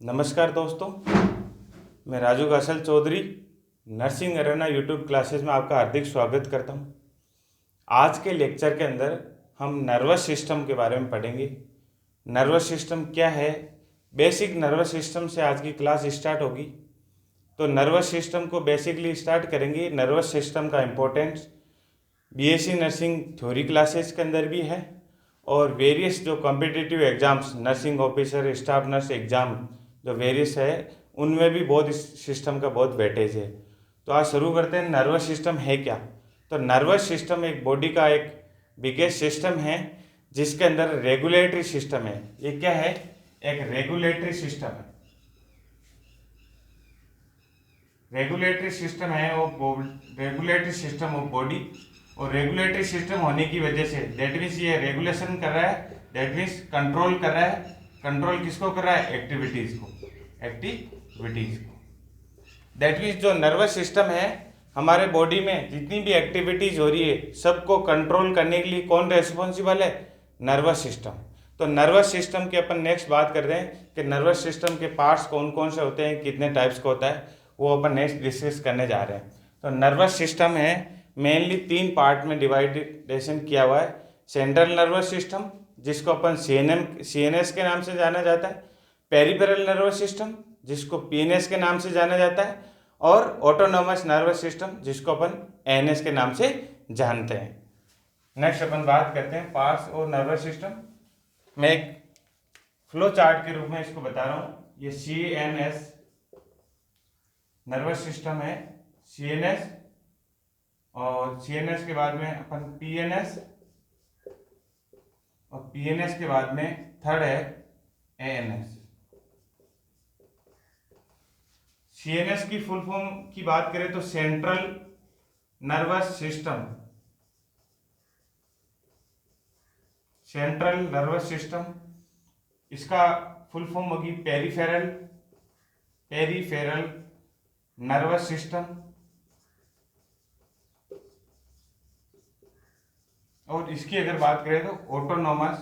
नमस्कार दोस्तों, मैं Raju Gasal Chaudhary nursing arena YouTube classes में आपका हार्दिक स्वागत करता हूं। आज के लेक्चर के अंदर हम नर्वस सिस्टम के बारे में पढ़ेंगे। नर्वस सिस्टम क्या है, बेसिक नर्वस सिस्टम से आज की क्लास स्टार्ट होगी। तो नर्वस सिस्टम को बेसिकली स्टार्ट करेंगे। नर्वस सिस्टम का importance BSc nursing theory classes के अंदर भी है और वेरियस जो competitive exams, nursing officer, staff nurse exam जो वेरियस है, उनमें भी बहुत इस सिस्टम का बहुत वेटेज है। तो आज शुरू करते हैं। नर्वस सिस्टम है क्या? तो नर्वस सिस्टम एक बॉडी का एक बिगेस्ट सिस्टम है जिसके अंदर रेगुलेटरी सिस्टम है। ये क्या है? एक रेगुलेटरी सिस्टम है। रेगुलेटरी सिस्टम है वो रेगुलेटरी सिस्टम ऑफ बॉडी। और रेगुलेटरी सिस्टम होने की वजह से दैट मीन्स ये रेगुलेशन कर रहा है, दैट मीन्स कंट्रोल कर रहा है। कंट्रोल किसको कर रहा है? एक्टिविटीज को। दैट मीन्स जो नर्वस सिस्टम है, हमारे बॉडी में जितनी भी एक्टिविटीज हो रही है सबको कंट्रोल करने के लिए कौन रेस्पॉन्सिबल है? Nervous system. तो नर्वस सिस्टम की अपन नेक्स्ट बात कर रहे हैं कि नर्वस सिस्टम के पार्ट्स कौन कौन से होते हैं, कितने टाइप्स का होता है, वो अपन नेक्स्ट डिस्कस करने जा रहे हैं। तो नर्वस सिस्टम है मेनली 3 पार्ट में डिवाइडेशन किया हुआ है। सेंट्रल नर्वस सिस्टम जिसको अपन सीएनएस के नाम से जाना जाता है, पेरिफेरल नर्वस सिस्टम जिसको पीएनएस के नाम से जाना जाता है, और ऑटोनोमस नर्वस सिस्टम जिसको अपन एनएस के नाम से जानते हैं। नेक्स्ट अपन बात करते हैं पार्ट्स और नर्वस सिस्टम। मैं एक फ्लो चार्ट के रूप में इसको बता रहा हूँ। ये सीएनएस नर्वस सिस्टम है, सीएनएस, और सीएनएस के बाद में अपन पीएनएस, और पीएनएस के बाद में थर्ड है एएनएस। सीएनएस की फुल फॉर्म की बात करें तो central nervous system. Central nervous system, इसका फुल फॉर्म होगी पेरिफेरल नर्वस सिस्टम। और इसकी अगर बात करें तो autonomous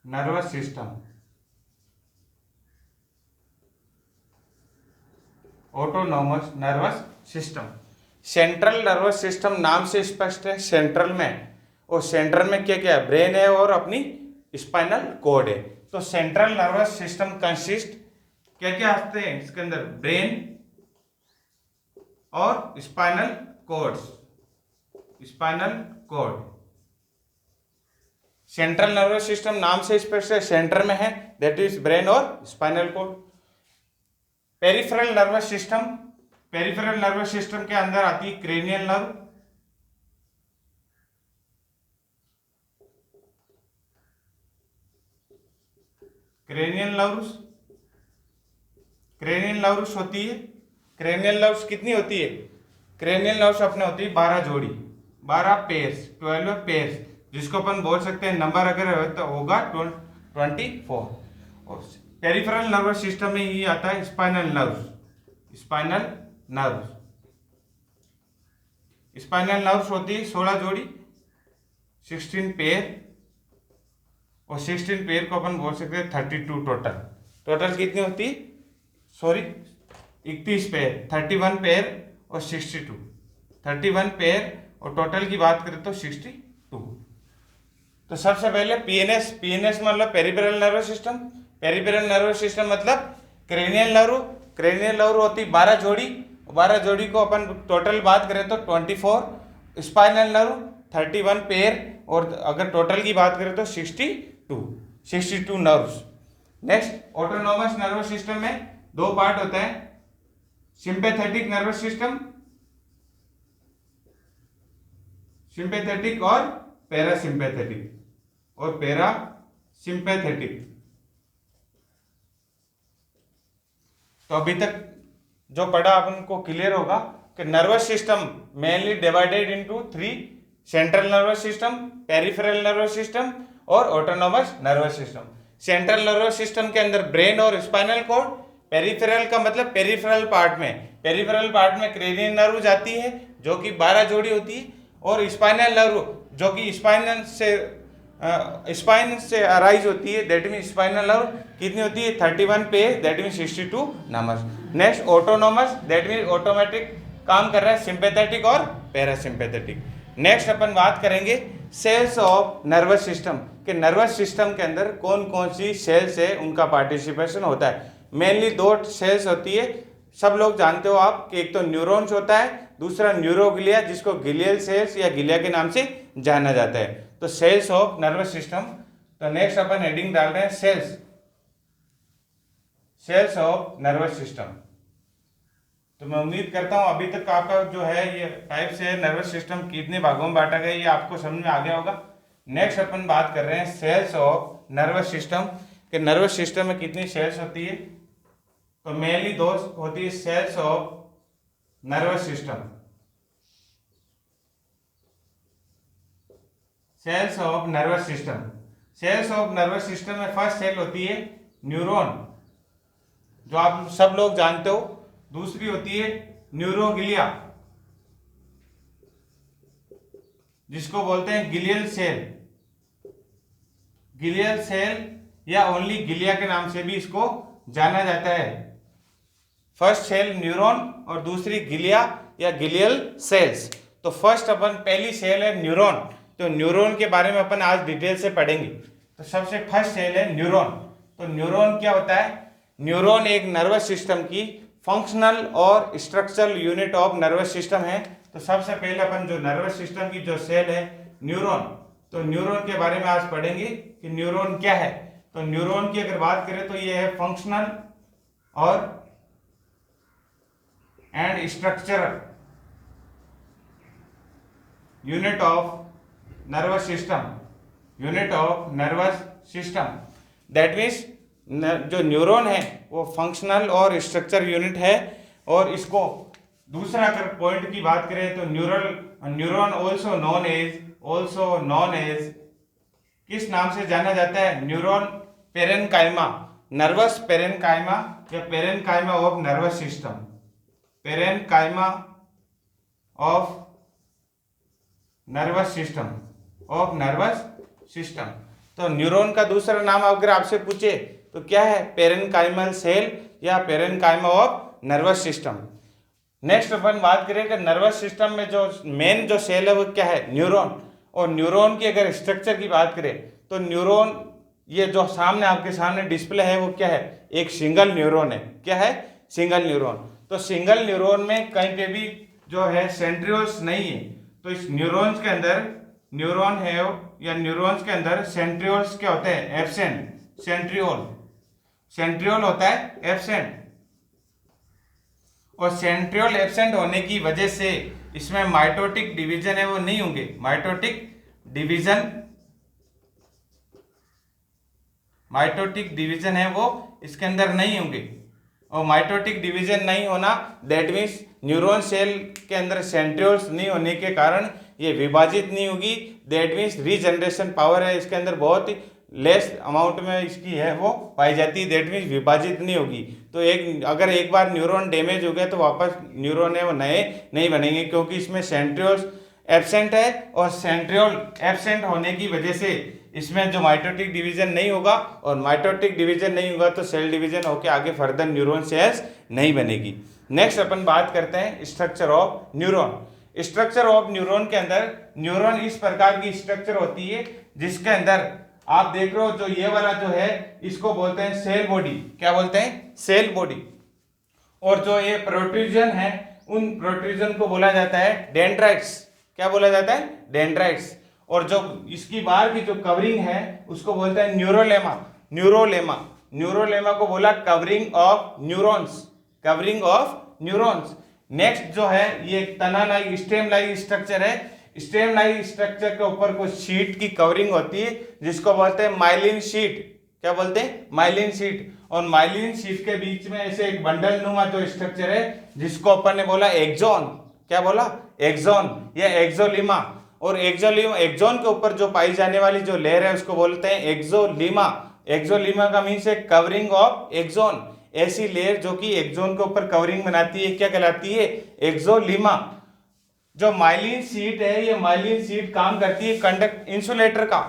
nervous system. Autonomous nervous system. Central nervous system नाम से स्पष्ट है, सेंट्रल में, और सेंट्रल में क्या क्या है? ब्रेन है और अपनी स्पाइनल कॉर्ड है। तो सेंट्रल नर्वस सिस्टम कंसिस्ट, क्या क्या आते हैं इसके अंदर? ब्रेन और spinal cord. Central nervous system नाम से स्पष्ट है, सेंटर में है, दैट इज ब्रेन और spinal cord. Peripheral nervous system, peripheral nervous system के अंदर आती है क्रेनियल नर्व, क्रेनियल नर्व्स होती है। क्रेनियल नर्व्स कितनी होती है? क्रेनियल नर्व्स अपने होती है 12 जोड़ी, 12 पेयर्स, 12 पेयर्स, जिसको अपन बोल सकते हैं नंबर अगर हो तो होगा 24। और पेरिफेरल नर्वस सिस्टम में ही आता है स्पाइनल नर्व्स होती है 16 जोड़ी, 16 पेयर, और 16 पेयर को अपन बोल सकते हैं 32 टोटल कितनी होती है? 31 पेयर, 31 पेयर और 62, 31 पेयर, और टोटल की बात करें तो 62। तो सबसे पहले पीएनएस मतलब peripheral nervous system. Peripheral nervous system मतलब क्रेनियल नर्व होती 12 जोड़ी, 12 जोड़ी को अपन टोटल बात करें तो 24, स्पाइनल नर्व 31 पेयर, और अगर टोटल की बात करें तो 62 nerves. Next autonomous nervous system में 2 पार्ट होता है, सिंपैथेटिक नर्वस सिस्टम, सिंपैथेटिक और पैरासिम्पैथेटिक। तो अभी तक जो पढ़ा अपन को क्लियर होगा कि nervous system mainly divided into 3: central nervous system, peripheral nervous system और autonomous nervous system. Central nervous system के अंदर ब्रेन और स्पाइनल कॉर्ड, पेरिफेरल का मतलब पेरिफेरल पार्ट में क्रेनियल नर्व जाती है जो कि 12 जोड़ी होती है, और स्पाइनल नर्व जो कि स्पाइनल से स्पाइन से अराइज होती है, दैट मीन स्पाइनल नर्व कितनी होती है 31 page, that mean 62 numbers. Next autonomous, that mean automatic काम कर रहा है, सिंपैथेटिक और पैरासिम्पैथेटिक। नेक्स्ट अपन बात करेंगे सेल्स ऑफ नर्वस सिस्टम, कि नर्वस सिस्टम के अंदर कौन कौन सी सेल्स है उनका पार्टिसिपेशन होता है। मेनली दो सेल्स होती है, सब लोग जानते हो आप, कि एक तो न्यूरॉन्स होता है, दूसरा न्यूरोग्लिया जिसको गिलियल सेल्स या गिलिया के नाम से जाना जाता है। तो सेल्स ऑफ नर्वस सिस्टम। तो नेक्स्ट अपन हेडिंग डाल रहे हैं cells, cells of nervous system. तो मैं उम्मीद करता हूं अभी तक आपका जो है ये टाइप्स है नर्वस सिस्टम कितने भागों में बांटा गया ये आपको समझ में आ गया होगा। नेक्स्ट अपन बात कर रहे हैं सेल्स ऑफ नर्वस सिस्टम, कि नर्वस सिस्टम में कितनी सेल्स होती है। तो मेनली दो होती है cells of nervous system, cells of nervous system. Cells of nervous system में फर्स्ट सेल होती है न्यूरॉन, जो आप सब लोग जानते हो। दूसरी होती है न्यूरोग्लिया, जिसको बोलते हैं गिलियल सेल, गिलियल सेल या ओनली गिलिया के नाम से भी इसको जाना जाता है। फर्स्ट सेल न्यूरॉन और दूसरी गिलिया या गिलियल सेल्स। तो फर्स्ट अपन पहली सेल है न्यूरॉन, तो न्यूरॉन के बारे में अपन आज डिटेल से पढ़ेंगे। तो सबसे फर्स्ट सेल है न्यूरॉन। तो न्यूरॉन क्या होता है? न्यूरॉन एक नर्वस सिस्टम की फंक्शनल और structural unit of nervous system है। तो सबसे पहले अपन जो नर्वस सिस्टम की जो सेल है न्यूरॉन, तो न्यूरॉन के बारे में आज पढ़ेंगे कि न्यूरॉन क्या है। तो न्यूरॉन की अगर बात करें तो ये है फंक्शनल और and structural unit of nervous system, unit of nervous system. That means जो न्यूरॉन है वो फंक्शनल और स्ट्रक्चर यूनिट है। और इसको दूसरा अगर पॉइंट की बात करें तो न्यूरॉन ऑल्सो नॉन एज किस नाम से जाना जाता है? न्यूरॉन पेरेन्काइमा, नर्वस पेरेन्काइमा या parenchyma of nervous system, parenchyma of nervous system, of nervous system. तो न्यूरॉन का दूसरा नाम अगर आपसे पूछे तो क्या है? पेरेन्काइमल सेल या parenchyma of nervous system. Next अपन बात करें कि नर्वस सिस्टम में जो मेन जो सेल है वो क्या है? न्यूरॉन। और न्यूरॉन की अगर स्ट्रक्चर की बात करें तो न्यूरॉन, ये जो सामने आपके सामने डिस्प्ले है वो क्या है? एक सिंगल न्यूरॉन है। क्या है? Single neuron. तो सिंगल न्यूरॉन में कहीं पे भी जो है सेंट्रियोल्स नहीं है। तो इस न्यूरॉन्स के अंदर न्यूरॉन है या न्यूरॉन्स के अंदर सेंट्रियोल्स क्या होते हैं? एब्सेंट। सेंट्रियोल होता है एब्सेंट। और सेंट्रियोल एब्सेंट होने की वजह से इसमें माइटोटिक डिवीजन है वो नहीं होंगे। माइटोटिक डिवीजन है वो इसके अंदर नहीं होंगे। और माइटोटिक डिवीजन नहीं होना दैट मीन्स न्यूरॉन सेल के अंदर सेंट्रियोल्स नहीं होने के कारण ये विभाजित नहीं होगी। दैट मीन्स रीजनरेशन पावर है इसके अंदर बहुत लेस अमाउंट में इसकी है वो पाई जाती है। दैट मीन्स विभाजित नहीं होगी। तो अगर एक बार न्यूरॉन डैमेज हो गया तो वापस न्यूरॉन है वो नए नहीं बनेंगे, क्योंकि इसमें सेंट्रियोल्स एब्सेंट है। और सेंट्रियोल एब्सेंट होने की वजह से इसमें जो माइटोटिक डिवीजन नहीं होगा, और माइटोटिक डिवीजन नहीं होगा तो सेल डिवीजन होकर आगे फर्दर न्यूरॉन सेल्स नहीं बनेगी। नेक्स्ट अपन बात करते हैं structure of neuron. Structure of neuron के अंदर न्यूरॉन इस प्रकार की स्ट्रक्चर होती है जिसके अंदर आप देख रहे हो जो ये वाला जो है इसको बोलते हैं सेल बॉडी। क्या बोलते हैं? Cell body. और जो ये प्रोट्रूजन है उन प्रोट्रूजन को बोला जाता है डेंड्राइट्स। क्या बोला जाता है? डेंड्राइट्स। और जो इसकी बाहर की जो कवरिंग है उसको बोलते हैं न्यूरोलेमा को बोला covering of neurons, covering of neurons. Next जो है ये तना लाइक स्टेम लाइक स्ट्रक्चर है। स्टेम लाइक स्ट्रक्चर के ऊपर कुछ शीट की कवरिंग होती है जिसको बोलते हैं माइलिन शीट। क्या बोलते हैं? Myelin sheath. और माइलिन शीट के बीच में ऐसे एक बंडल नुमा जो स्ट्रक्चर है जिसको अपन ने बोला एक्सॉन। क्या बोला? एक्सॉन या एक्सोलिमा। और एक्सॉन के ऊपर जो पाई जाने वाली जो लेयर है उसको बोलते हैं एक्सोलिमा। एक्सोलिमा का मीन्स है कवरिंग ऑफ एक्सॉन। ऐसी लेयर जो कि एक्सॉन के ऊपर कवरिंग बनाती है क्या कहलाती है? एक्सोलिमा। जो माइलिन शीट है ये माइलिन शीट काम करती है कंडक्ट इंसुलेटर का।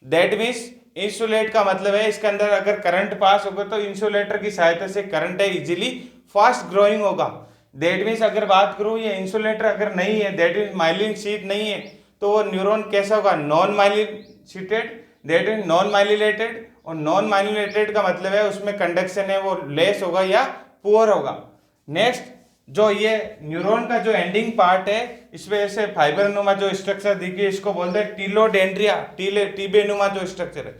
दैट मीन्स इंसुलेट का मतलब है इसके अंदर अगर करंट पास होगा तो इंसुलेटर की सहायता से करंट है इजीली फास्ट ग्रोइंग होगा। दैट मीन्स अगर बात करूं ये इंसुलेटर अगर नहीं है, दैट मीन्स माइलिन शीट नहीं है, तो वो न्यूरॉन कैसा होगा, non myelin शीटेड, that means non myelinated. और नॉन माइलिनेटेड का मतलब है उसमें कंडक्शन है वो लेस होगा या पुअर होगा। नेक्स्ट, जो ये न्यूरॉन का जो एंडिंग पार्ट है इसमें ऐसे फाइबर नुमा जो स्ट्रक्चर दिखिए इसको बोलते हैं टीलोडेंड्रिया, टीबे नुमा जो स्ट्रक्चर है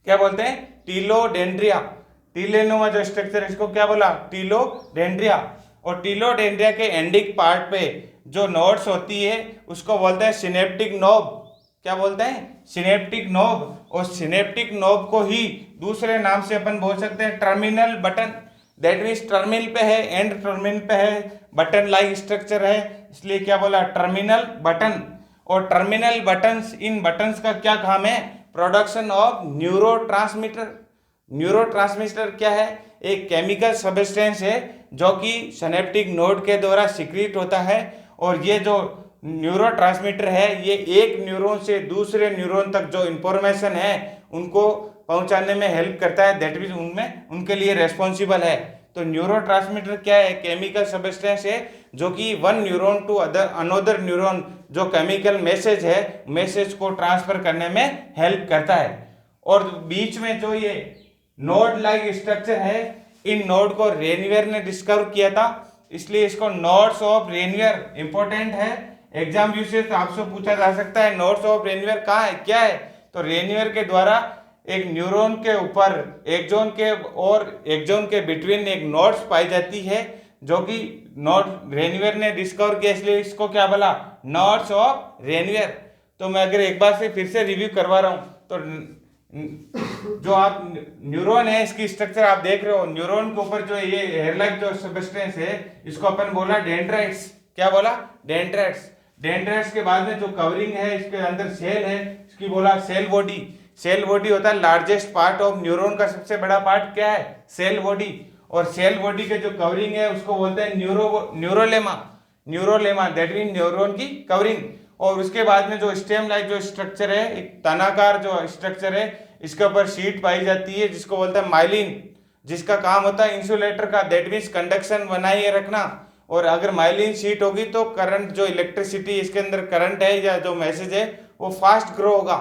क्या बोलते हैं, टीलोडेंड्रिया। टीले नुमा जो स्ट्रक्चर है इसको क्या बोला, टीलोडेंड्रिया। और टीलोडेंड्रिया के एंडिंग पार्ट पे जो नोड्स होती है उसको बोलते हैं सिनेप्टिक नोब। क्या बोलते हैं, सिनेप्टिक नोब। और सिनेप्टिक नोब को ही दूसरे नाम से अपन बोल सकते हैं terminal button. That means terminal पे है, एंड टर्मिनल पे है, बटन लाइक स्ट्रक्चर है, इसलिए क्या बोला, टर्मिनल बटन। और टर्मिनल बटन्स, इन बटन्स का क्या काम है, प्रोडक्शन ऑफ न्यूरोट्रांसमीटर। न्यूरोट्रांसमीटर क्या है, एक केमिकल सब्सटेंस है जो कि सिनेप्टिक नोड के द्वारा सिक्रीट होता है। और ये जो न्यूरोट्रांसमीटर है ये एक न्यूरॉन से दूसरे न्यूरॉन तक जो इंफॉर्मेशन है उनको पहुंचाने में हेल्प करता है, दैट मीन्स उनमें उनके लिए रेस्पॉन्सिबल है। तो न्यूरोट्रांसमीटर क्या है, केमिकल सब्सटेंस है जो कि one neuron to another neuron जो केमिकल मैसेज है, मैसेज को ट्रांसफर करने में हेल्प करता है। और बीच में जो ये नोड लाइक स्ट्रक्चर है, इन नोड को रेनवियर ने डिस्कवर किया था, इसलिए इसको नोड्स ऑफ रेनवियर इंपॉर्टेंट है। एग्जाम यूसेज आपसे पूछा जा सकता है नोड्स ऑफ रेनवियर कहाँ है, क्या है, तो रेनवियर के द्वारा एक न्यूरॉन के ऊपर एक्सॉन के और एक्सॉन के बिटवीन एक नोड्स पाई जाती है जो कि नोड रेनवियर ने डिस्कवर किया, इसलिए इसको क्या बोला, नोड्स ऑफ रेनवियर। तो मैं अगर एक बार से फिर से रिव्यू करवा रहा हूँ तो जो आप न्यूरॉन है इसकी स्ट्रक्चर आप देख रहे हो, न्यूरॉन के ऊपर जो ये हेयर लाइक जो सब्सटेंस है इसको अपन बोला डेंड्राइट्स। क्या बोला, डेंड्राइट्स। डेंड्राइट्स के बाद में जो कवरिंग है इसके अंदर सेल है, इसकी बोला सेल बॉडी। सेल बॉडी होता है लार्जेस्ट पार्ट ऑफ न्यूरॉन का सबसे बड़ा पार्ट क्या है, सेल बॉडी। और सेल बॉडी के जो कवरिंग है उसको बोलते हैं न्यूरोलेमा। न्यूरोलेमा दैट मीन न्यूरॉन की कवरिंग। और उसके बाद में जो स्टेम लाइक जो स्ट्रक्चर है, एक तनाकार जो स्ट्रक्चर है, इसके ऊपर शीट पाई जाती है जिसको बोलते हैं माइलिन, जिसका काम होता है इंसुलेटर का, दैट मीन्स कंडक्शन बनाए रखना। और अगर माइलिन शीट होगी तो करंट जो इलेक्ट्रिसिटी इसके अंदर करंट है या जो मैसेज है वो फास्ट ग्रो होगा,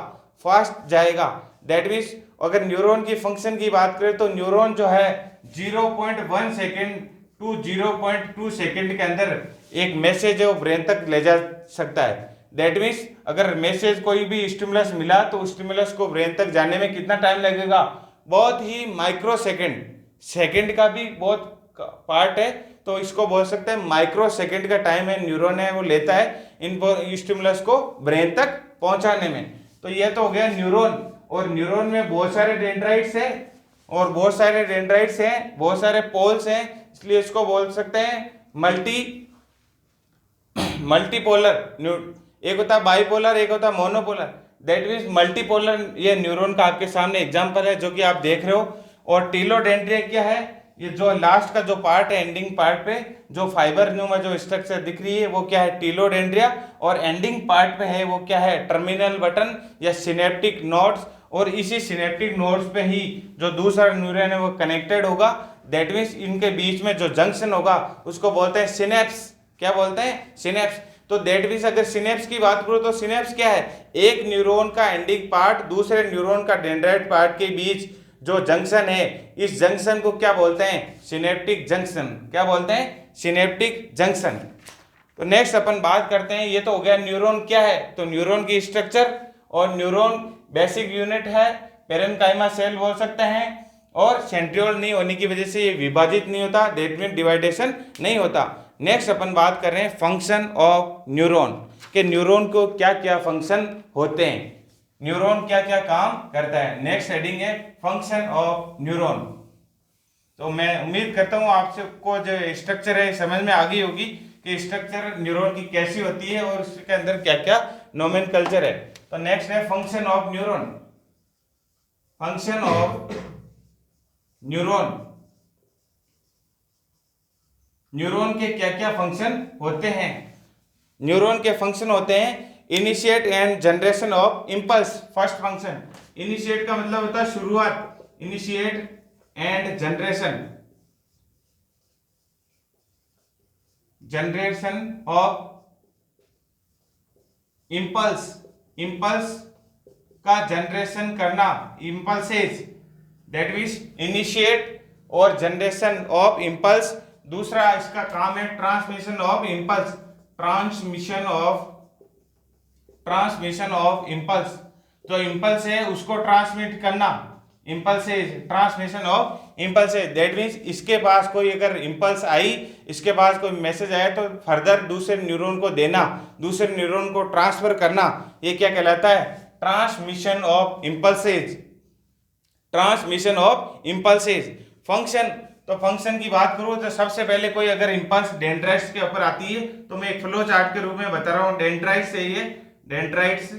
फास्ट जाएगा। दैट मीन्स अगर न्यूरॉन की फंक्शन की बात करें तो न्यूरॉन जो है 0.1 सेकेंड टू 0.2 सेकेंड के अंदर एक मैसेज है वो ब्रेन तक ले जा सकता है। दैट मीन्स अगर मैसेज कोई भी स्टिमुलस मिला तो उस स्टिमुलस को ब्रेन तक जाने में कितना टाइम लगेगा, बहुत ही माइक्रो सेकेंड, सेकेंड का भी बहुत पार्ट है, तो इसको बोल सकते हैं माइक्रो सेकेंड का टाइम है न्यूरॉन है वो लेता है इन स्टिमुलस को ब्रेन तक पहुंचाने में। तो यह तो हो गया न्यूरॉन। और न्यूरॉन में बहुत सारे डेंड्राइट्स हैं और बहुत सारे डेंड्राइट्स हैं, बहुत सारे पोल्स हैं, इसलिए इसको बोल सकते हैं मल्टीपोलर। एक होता है बाइपोलर, एक होता है मोनोपोलर। दैट मीन्स मल्टीपोलर ये न्यूरॉन का आपके सामने एग्जांपल है जो कि आप देख रहे हो। और टीलोडेंड्रिया क्या है, ये जो लास्ट का जो पार्ट है एंडिंग पार्ट पे जो फाइबर न्यूमा जो स्ट्रक्चर दिख रही है वो क्या है, टीलोडेंड्रिया। और एंडिंग पार्ट पे है वो क्या है, टर्मिनल बटन या सिनेप्टिक नोड्स। और इसी सिनेप्टिक नोड्स पे ही जो दूसरा न्यूरॉन है वो कनेक्टेड होगा। दैट मीन्स इनके बीच में जो जंक्शन होगा उसको बोलते हैं सिनेप्स। क्या बोलते हैं, सिनेप्स। तो दैट मीन्स अगर सिनेप्स की बात करो तो सिनेप्स क्या है, एक न्यूरॉन का एंडिंग पार्ट दूसरे न्यूरॉन का डेंड्राइट पार्ट के बीच जो जंक्शन है, इस जंक्शन को क्या बोलते हैं, सिनेप्टिक जंक्शन। क्या बोलते हैं, सिनेप्टिक जंक्शन। तो नेक्स्ट अपन बात करते हैं, ये तो हो गया न्यूरॉन क्या है, तो न्यूरॉन की स्ट्रक्चर। और न्यूरॉन बेसिक यूनिट है, पेरेन्काइमा सेल बोल सकते हैं। और सेंट्रियोल नहीं होने की वजह से ये विभाजित नहीं होता, दैट मीन डिवाइडेशन नहीं होता। नेक्स्ट अपन बात कर रहे हैं फंक्शन ऑफ न्यूरॉन, कि न्यूरॉन को क्या क्या फंक्शन होते हैं, न्यूरॉन क्या क्या काम करता है। नेक्स्ट हेडिंग है फंक्शन ऑफ न्यूरॉन। तो मैं उम्मीद करता हूँ आपको जो स्ट्रक्चर है समझ में आ गई होगी कि स्ट्रक्चर न्यूरॉन की कैसी होती है और उसके अंदर क्या क्या नोमेनकल्चर है। तो नेक्स्ट है function of neuron. Function of neuron, neuron के क्या क्या फंक्शन होते हैं। न्यूरॉन के फंक्शन होते हैं initiate and generation of impulse, first function. Initiate का मतलब होता है शुरुआत, initiate and generation of impulse, impulse का जनरेशन करना, इम्पल्सेस, दैट मीन्स इनिशिएट और जनरेशन ऑफ इम्पल्स। दूसरा इसका काम है transmission of impulse, transmission of impulse, जो इम्पल्स है उसको ट्रांसमिट करना, impulses, transmission of impulses, that means इसके पास कोई अगर इम्पल्स आई, इसके पास कोई मैसेज आया तो फर्दर दूसरे न्यूरॉन को देना, दूसरे न्यूरॉन को ट्रांसफर करना, ये क्या कहलाता है? Transmission of impulses, transmission of impulses. Function, तो फंक्शन की बात करूं तो सबसे पहले कोई अगर इम्पल्स डेंड्राइट्स के ऊपर आती है तो मैं एक फ्लो चार्ट के रूप में बता रहा हूं, डेंड्राइट्स है ये, डेंड्राइट्स।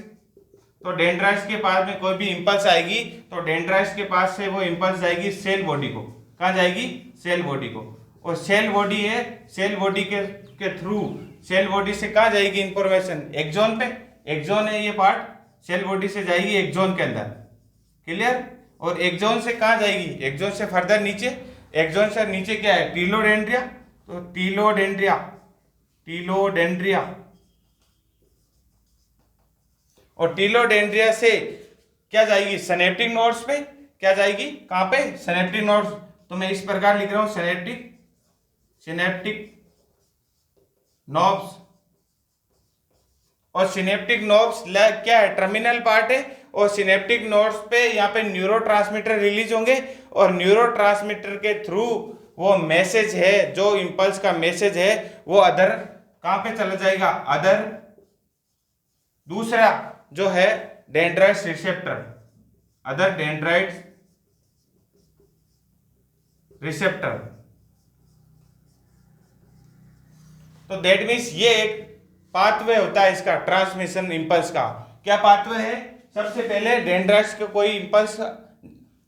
तो डेंड्राइट्स के पास में कोई भी इम्पल्स आएगी तो डेंड्राइट्स के पास से वो इम्पल्स जाएगी सेल बॉडी को, कहाँ जाएगी? सेल बॉडी को। और सेल बॉडी है, सेल बॉडी के थ्रू, सेल बॉडी से कहाँ जाएगी इंफॉर्मेशन? एक्सॉन पे, एक्सॉन है ये पार्ट, सेल बॉडी से जाएगी एक्सॉन के अंदर, क्लियर? और एक्सॉन से कहाँ जाएगी? एक्सॉन से फर्दर नीचे, एक्सॉन से नीचे क्या है? टीलोडेंड्रिया, तो टीलोडेंड्रिया, टीलोडेंड्रिया, और टीलोडेंड्रिया से क्या जाएगी? सिनेप्टिक नोड्स पे, क्या जाएगी? कहां पे? Synaptic nodes. तो मैं इस प्रकार लिख रहा हूं सिनेप्टिक नोब्स। और सिनेप्टिक नोब्स क्या है? टर्मिनल पार्ट है, और सिनेप्टिक नोड्स पे यहाँ पे न्यूरोट्रांसमीटर रिलीज होंगे, और न्यूरोट्रांसमीटर के थ्रू वो मैसेज है, जो इम्पल्स का मैसेज है वो अदर कहां पे चला जाएगा? अदर, दूसरा जो है dendrites receptor, other dendrites receptor. तो दैट मीन्स ये एक पाथवे होता है इसका, ट्रांसमिशन इम्पल्स का। क्या पाथवे है? सबसे पहले डेंड्राइट्स को कोई इम्पल्स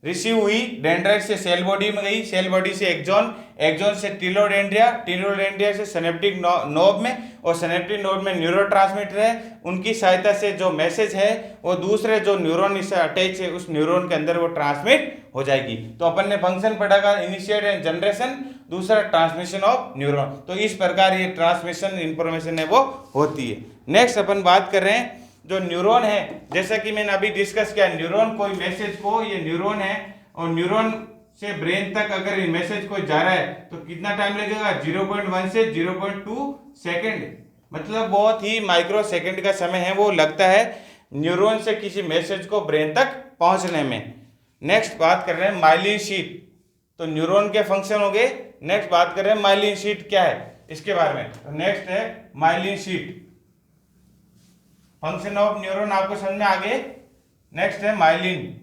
रिसीव हुई, डेंड्राइट से सेल बॉडी में गई, सेल बॉडी से एक्सॉन, एक्सॉन से टीलोडेंड्रिया, टीलोडेंड्रिया से सिनेप्टिक नोब में, और सिनेप्टिक नोब में न्यूरोट्रांसमीटर है, उनकी सहायता से जो मैसेज है वो दूसरे जो न्यूरॉन इससे अटैच है उस न्यूरॉन के अंदर वो ट्रांसमिट हो जाएगी। तो अपन ने फंक्शन पढ़ा का इनिशिएट एंड जनरेशन, दूसरा ट्रांसमिशन ऑफ न्यूरॉन। तो इस प्रकार ये ट्रांसमिशन इंफॉर्मेशन है वो होती है। नेक्स्ट अपन बात कर रहे हैं जो न्यूरॉन है, जैसा कि मैंने अभी डिस्कस किया, न्यूरॉन कोई मैसेज को, ये न्यूरॉन है और न्यूरॉन से ब्रेन तक अगर ये मैसेज कोई जा रहा है तो कितना टाइम लगेगा? 0.1 से 0.2 सेकेंड, मतलब बहुत ही माइक्रो सेकेंड का समय है वो लगता है न्यूरॉन से किसी मैसेज को ब्रेन तक पहुंचने में। नेक्स्ट बात कर रहे हैं माइलिन शीट। तो न्यूरॉन के फंक्शन हो गए। नेक्स्ट बात कर रहे हैं माइलिन शीट क्या है इसके बारे में। तो नेक्स्ट है myelin sheath, function of neuron आपको समझ में आ गए। नेक्स्ट है माइलिन।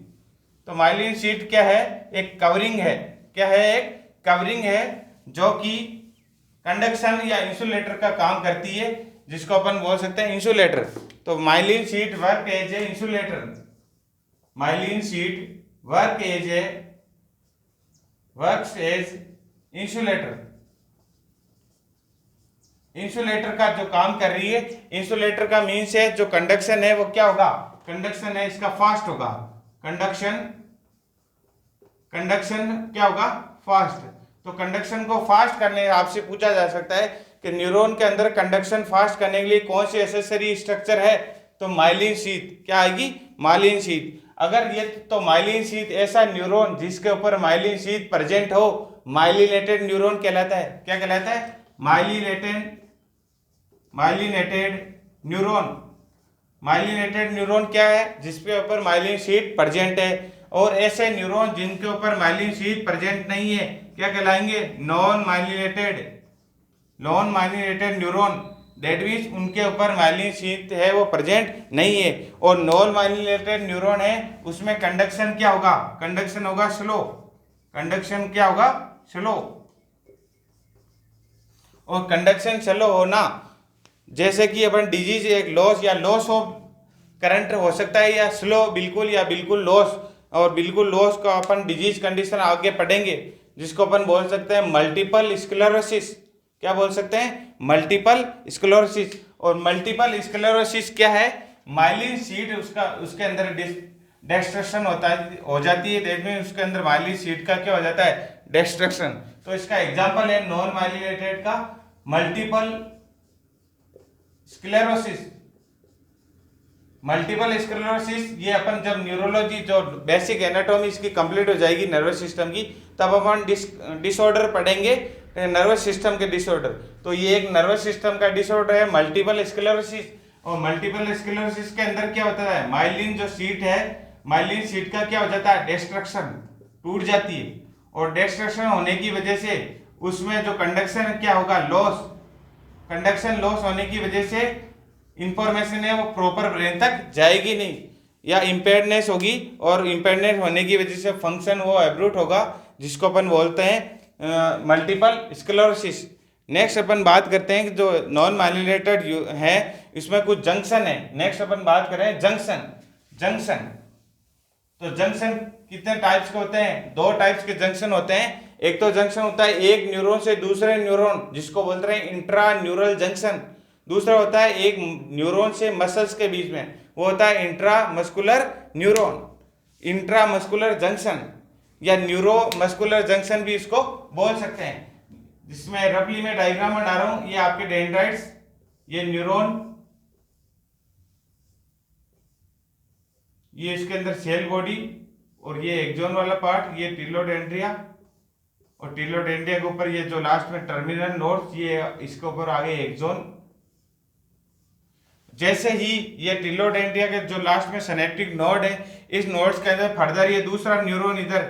तो माइलिन शीट क्या है? एक कवरिंग है। क्या है? एक कवरिंग है जो कि कंडक्शन या इंसुलेटर का काम करती है, जिसको अपन बोल सकते हैं इंसुलेटर। तो myelin sheet work as a insulator, myelin sheet works as insulator. Insulator का जो काम कर रही है, इंसुलेटर का मीन्स है जो कंडक्शन है वो क्या होगा? कंडक्शन है इसका फास्ट होगा। कंडक्शन क्या होगा? फास्ट। तो कंडक्शन को फास्ट करने, आपसे पूछा जा सकता है कि न्यूरॉन के अंदर कंडक्शन फास्ट करने के लिए कौन सी एसेसरी स्ट्रक्चर है? तो माइलिन शीट। क्या आएगी? Myelin sheath. अगर ये तो माइलिन शीट ऐसा न्यूरॉन जिसके ऊपर माइलिन शीट प्रेजेंट हो, माइलिनेटेड न्यूरॉन कहलाता है। क्या कहलाता है? Myelinated neuron. माइलिनेटेड न्यूरॉन क्या है? जिसके ऊपर माइलिन शीट प्रेजेंट है। और ऐसे न्यूरॉन जिनके ऊपर माइलिन शीट प्रेजेंट नहीं है क्या कहलाएंगे? Non myelinated neuron. That means उनके ऊपर माइलिन शीट है वो प्रेजेंट नहीं है। और नॉन माइलिनेटेड न्यूरॉन है उसमें कंडक्शन क्या होगा? कंडक्शन होगा स्लो। कंडक्शन क्या होगा? स्लो। और कंडक्शन स्लो होना, जैसे कि अपन डिजीज एक लॉस या लॉस ऑफ करंट हो सकता है, या स्लो बिल्कुल या बिल्कुल लॉस, और बिल्कुल लॉस को अपन डिजीज कंडीशन आगे पढ़ेंगे जिसको अपन बोल सकते हैं मल्टीपल स्क्लेरोसिस। क्या बोल सकते हैं? Multiple sclerosis. और मल्टीपल स्क्लेरोसिस क्या है? माइलिन शीट उसके अंदर डिस्ट्रक्शन हो जाती है, दैट मीन उसके अंदर माइलिन शीट का क्या हो जाता है, डिस्ट्रक्शन। तो इसका एग्जांपल है नॉन माइलिनेटेड का मल्टीपल स्क्लेरोसिस। मल्टीपल स्क्लेरोसिस ये अपन जब न्यूरोलॉजी जो बेसिक एनाटॉमी इसकी कंप्लीट हो जाएगी नर्वस सिस्टम की, तब अपन डिसऑर्डर पढ़ेंगे, नर्वस सिस्टम के डिसऑर्डर। तो ये एक नर्वस सिस्टम का डिसऑर्डर है मल्टीपल स्क्लेरोसिस। और मल्टीपल स्क्लेरोसिस के अंदर क्या होता है, माइलिन जो शीट है, माइलिन शीट का क्या हो जाता है, डिस्ट्रक्शन, टूट जाती है। और डिस्ट्रक्शन होने की वजह से उसमें जो कंडक्शन क्या होगा, लॉस, कंडक्शन लॉस होने की वजह से इंफॉर्मेशन है वो प्रॉपर ब्रेन तक जाएगी नहीं, या इम्पेयर्डनेस होगी, और इम्पेयर्डनेस होने की वजह से फंक्शन वो एब्रूट होगा, जिसको अपन बोलते हैं मल्टीपल स्क्लेरोसिस। नेक्स्ट अपन बात करते हैं कि जो नॉन माइलिनेटेड है इसमें कुछ जंक्शन है। नेक्स्ट अपन बात करें जंक्शन। जंक्शन तो जंक्शन कितने टाइप्स के होते हैं, दो टाइप्स के जंक्शन होते हैं। एक तो जंक्शन होता है एक न्यूरॉन से दूसरे न्यूरॉन, जिसको बोलते हैं इंट्रा न्यूरल जंक्शन। दूसरा होता है एक न्यूरॉन से मसल्स के बीच में, वो होता है intra muscular neuron, intra muscular junction, या न्यूरो मस्कुलर जंक्शन भी इसको बोल सकते हैं। जिसमें रफली मैं डायग्राम बना रहा हूं, ये आपके डेंड्राइट्स, ये न्यूरॉन, ये इसके अंदर सेल बॉडी, और ये एक्सोन वाला पार्ट, ये टिलोडेंड्रिया, और टिलोडेंड्रिया के ऊपर ये जो लास्ट में टर्मिनल नोड्स, ये इसके ऊपर आगे एक्सोन। जैसे ही ये टिलोडेंड्रिया के जो लास्ट में सिनेप्टिक नोड है, इस नोड्स के अंदर फर्दर ये दूसरा न्यूरॉन, इधर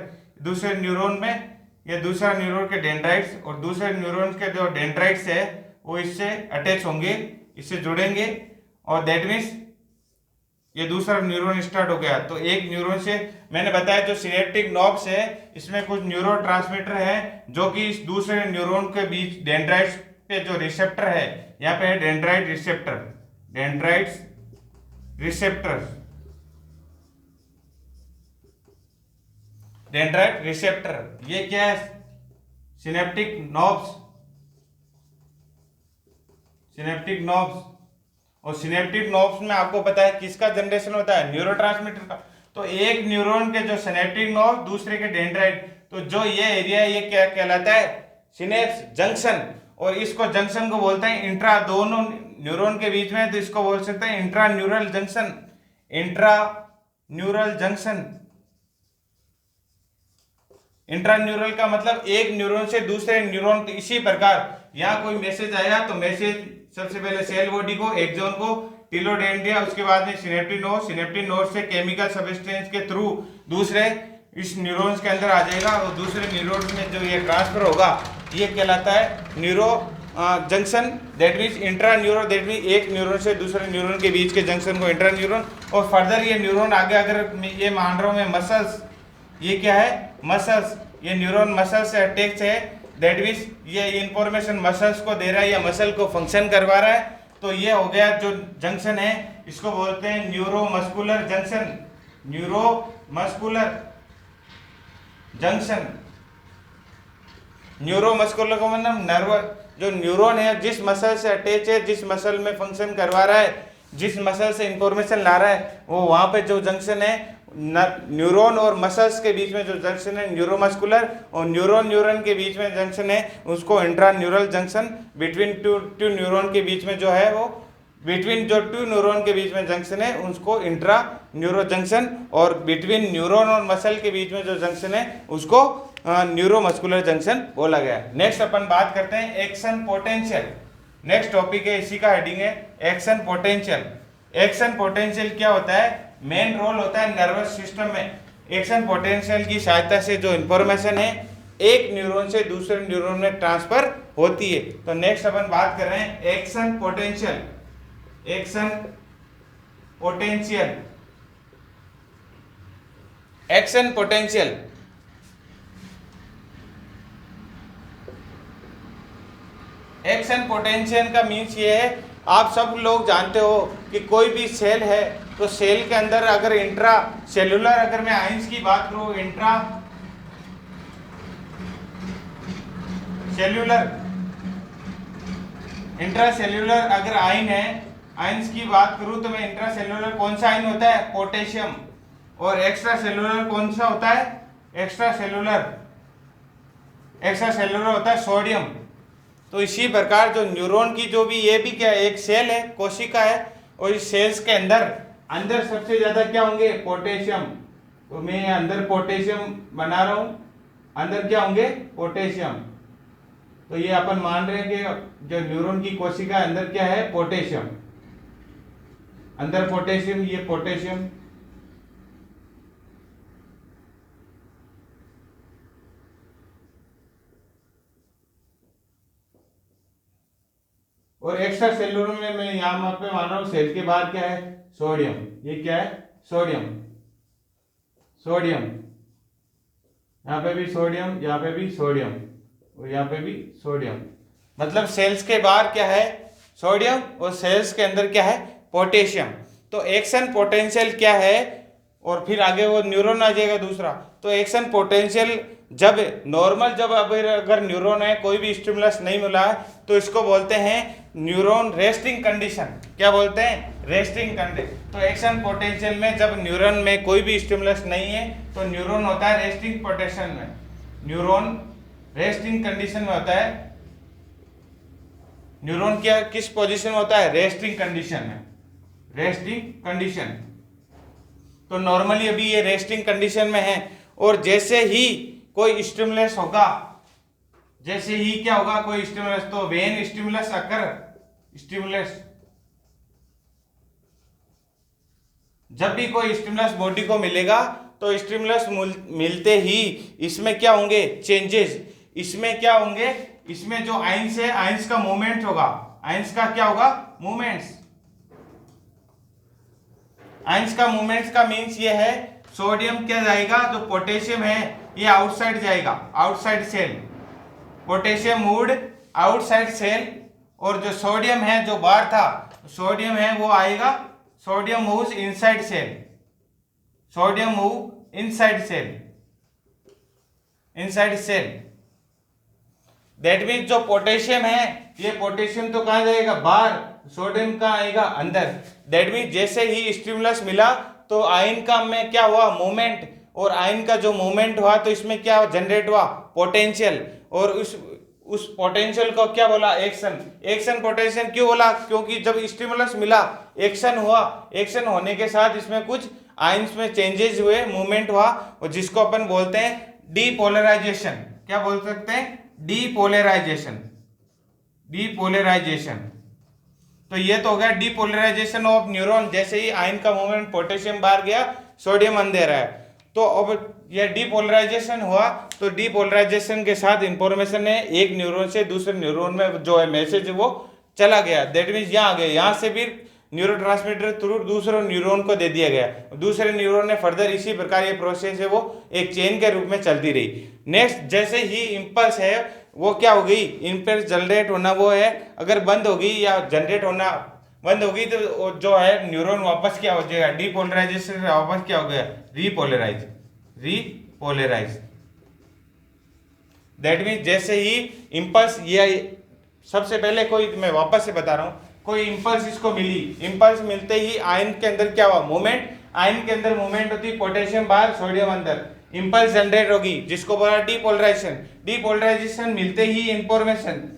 दूसरे न्यूरॉन में ये दूसरा न्यूरॉन के डेंड्राइट्स, और दूसरे न्यूरॉन के जो डेंड्राइट्स है वो इससे अटैच होंगे, इससे जुड़ेंगे, और दैट मीन्स ये दूसरा न्यूरॉन स्टार्ट हो गया। तो एक न्यूरॉन से मैंने बताया जो सिनेप्टिक नॉब्स है, इसमें कुछ न्यूरोट्रांसमीटर है जो कि इस दूसरे न्यूरॉन के बीच डेंड्राइट्स पे जो रिसेप्टर है, यहाँ पे है dendrite receptor, dendrites receptor, dendrite receptor, ये क्या है, सिनेप्टिक नॉब्स, सिनेप्टिक नॉब्स। और सिनेप्टिक नॉब्स में आपको पता है किसका जनरेशन होता है, न्यूरोट्रांसमीटर का। तो एक न्यूरॉन के जो सिनेप्टिक नॉब, दूसरे के डेंड्राइट, तो जो ये एरिया है ये क्या कहलाता है, सिनेप्स जंक्शन। और इसको जंक्शन को बोलते हैं इंट्रा, दोनों न्यूरॉन के बीच में, तो इसको बोल सकते हैं intra neural junction, intra neural junction. Intraneural का मतलब एक न्यूरॉन से दूसरे न्यूरॉन। तो इसी प्रकार यहाँ कोई मैसेज आया तो मैसेज सबसे पहले सेल बॉडी को, एक्सोन को, टिलोडेंड्रिया, उसके बाद में सिनेप्टिक नोड, सिनेप्टिक नोड से केमिकल सब्सटेंस के थ्रू दूसरे इस न्यूरॉन्स के अंदर आ जाएगा, और दूसरे न्यूरॉन्स में जो ये ट्रांसफर होगा ये कहलाता है neuro junction, that means intra neuro, that means एक न्यूरॉन से दूसरे न्यूरॉन के बीच के जंक्शन को इंट्रा न्यूरॉन। और फर्दर ये न्यूरॉन आगे, अगर ये मान रहा हूँ मैं मसल्स, ये क्या है, मसल्स, ये न्यूरॉन मसल से अटैच है, दैट मीन्स ये इंफॉर्मेशन मसल्स को दे रहा है या मसल को फंक्शन करवा रहा है। तो ये हो गया जो जंक्शन है, इसको बोलते हैं neuromuscular junction, neuromuscular junction. Neuromuscular का मतलब नर्व, जो न्यूरॉन है जिस मसल से अटैच है, जिस मसल में फंक्शन करवा रहा है, जिस मसल से इंफॉर्मेशन ला रहा है, वो वहां पे जो जंक्शन है, न्यूरॉन और मसल्स के बीच में जो जंक्शन है न्यूरोमस्कुलर, और न्यूरॉन न्यूरॉन के बीच में जंक्शन है उसको इंट्रान्यूरल जंक्शन। बिटवीन टू न्यूरॉन के बीच में जो है वो, बिटवीन जो टू न्यूरॉन के बीच में जंक्शन है उसको इंट्रा न्यूरो जंक्शन, और बिटवीन न्यूरॉन और मसल के बीच में जो जंक्शन है उसको न्यूरोमस्कुलर जंक्शन बोला गया। नेक्स्ट अपन बात करते हैं एक्शन पोटेंशियल। नेक्स्ट टॉपिक है, इसी का हेडिंग है एक्शन पोटेंशियल। एक्शन पोटेंशियल क्या होता है, मेन रोल होता है नर्वस सिस्टम में। एक्शन पोटेंशियल की सहायता से जो इंफॉर्मेशन है एक न्यूरॉन से दूसरे न्यूरॉन में ट्रांसफर होती है। तो नेक्स्ट अपन बात कर रहे हैं action potential. Action potential, action potential, action potential का मीन्स ये है, आप सब लोग जानते हो कि कोई भी सेल है तो सेल के अंदर अगर इंट्रा सेलुलर, अगर मैं आइंस की बात करूं, इंट्रा सेल्यूलर, इंट्रा सेल्यूलर अगर आयन है, आयंस की बात करूं तो मैं इंट्रा सेल्यूलर कौन सा आयन होता है, पोटेशियम, और एक्स्ट्रा सेलुलर कौन सा होता है? एक्स्ट्रा सेलुलर होता है सोडियम। तो इसी प्रकार जो न्यूरॉन की जो भी, ये भी क्या है, एक सेल है, कोशिका है, और इस सेल्स के अंदर सबसे ज्यादा क्या होंगे? पोटेशियम। तो मैं अंदर पोटेशियम बना रहा हूं, अंदर क्या होंगे? पोटेशियम। तो ये अपन मान रहे हैं कि जो न्यूरॉन की कोशिका अंदर क्या है? पोटेशियम। अंदर पोटेशियम, ये पोटेशियम। और एक्स्ट्रा सेलुलर में मैं यहां पे मान रहा हूं सेल के बाहर क्या है? सोडियम। ये क्या है? सोडियम। यहाँ पे भी सोडियम, यहाँ पे भी सोडियम, और यहाँ पे भी सोडियम। मतलब सेल्स के बाहर क्या है? सोडियम, और सेल्स के अंदर क्या है? पोटेशियम। तो एक्शन पोटेंशियल क्या है? और फिर आगे वो न्यूरॉन आ जाएगा दूसरा। तो एक्शन पोटेंशियल जब नॉर्मल, जब अगर न्यूरॉन है, कोई भी स्टिमुलस नहीं मिला है, तो इसको बोलते हैं न्यूरॉन रेस्टिंग कंडीशन। क्या बोलते हैं? Resting condition. तो एक्शन पोटेंशियल में जब न्यूरॉन में कोई भी स्टिमुलस नहीं है, तो न्यूरॉन होता है रेस्टिंग पोटेंशियल में। न्यूरॉन रेस्टिंग कंडीशन में होता है। न्यूरॉन क्या, किस पोजीशन में होता है? रेस्टिंग कंडीशन में। Resting condition. तो नॉर्मली अभी ये रेस्टिंग कंडीशन में है, और जैसे ही कोई स्टिमुलस होगा, जैसे ही क्या होगा? कोई स्टिमुलस, तो व्हेन स्टिमुलस अकर, स्टिमुलस, जब भी कोई स्टिमुलस बॉडी को मिलेगा, तो स्टिमुलस मिलते ही इसमें क्या होंगे? चेंजेस। इसमें क्या होंगे? इसमें जो आइंस है, आइंस का मूवमेंट होगा। आइंस का क्या होगा? मूवमेंट्स। आइंस का मूवमेंट्स का मीन्स ये है, सोडियम क्या जाएगा? जो पोटेशियम है ये आउटसाइड जाएगा, outside cell. Potassium moved outside cell, और जो सोडियम है जो बाहर था, सोडियम है वो आएगा, sodium moves inside cell. Sodium move inside cell, inside cell. That means जो पोटेशियम है, ये पोटेशियम तो कहां जाएगा? बाहर। सोडियम कहां आएगा? अंदर। दैट मीन्स जैसे ही स्टिमुलस मिला, तो आयन का में क्या हुआ? मूवमेंट। और आयन का जो मूवमेंट हुआ, तो इसमें क्या जनरेट हुआ? पोटेंशियल। और उस पोटेंशियल को क्या बोला? एक्शन। एक्शन पोटेंशियल क्यों बोला? क्योंकि जब स्टिमुलस मिला, एक्शन हुआ, एक्शन होने के साथ इसमें कुछ आयंस में चेंजेस हुए, मूवमेंट हुआ, और जिसको अपन बोलते हैं डीपोलराइजेशन। क्या बोल सकते हैं? डीपोलराइजेशन। डीपोलराइजेशन। तो ये तो हो गया डीपोलराइजेशन ऑफ न्यूरॉन। जैसे ही आयन का मूवमेंट, पोटेशियम बाहर गया, सोडियम अंदर है। तो अब ये डीपोलराइजेशन हुआ, तो डीपोलराइजेशन के साथ इंफॉर्मेशन है एक न्यूरॉन से दूसरे न्यूरॉन में जो है मैसेज वो चला गया। दैट मीन्स यहाँ आ गया, यहाँ से भी न्यूरोट्रांसमीटर थ्रू दूसरे न्यूरॉन को दे दिया गया। दूसरे न्यूरॉन ने फर्दर इसी प्रकार ये प्रोसेस है वो एक चेन के रूप में चलती रही। नेक्स्ट, जैसे ही इम्पल्स है वो क्या हो गई? इम्पल्स जनरेट होना वो है, अगर बंद हो गई या जनरेट होना बंद हो गई, तो जो है न्यूरॉन वापस क्या हो जाएगा? डीपोलराइजेशन से वापस क्या हो गया? रीपोलराइज। रीपोलराइज। दैट मीन्स जैसे ही इम्पल्स, ये सबसे पहले कोई, मैं वापस से बता रहा हूं, कोई इंपल्स इसको मिली, इंपल्स मिलते ही आयन के अंदर क्या हुआ? मूवमेंट। आयन के अंदर मूवमेंट होती, पोटेशियम बाहर, सोडियम अंदर, इंपल्स जनरेट होगी, जिसको बोला डीपोलराइजेशन। डीपोलराइजेशन मिलते ही इंफॉर्मेशन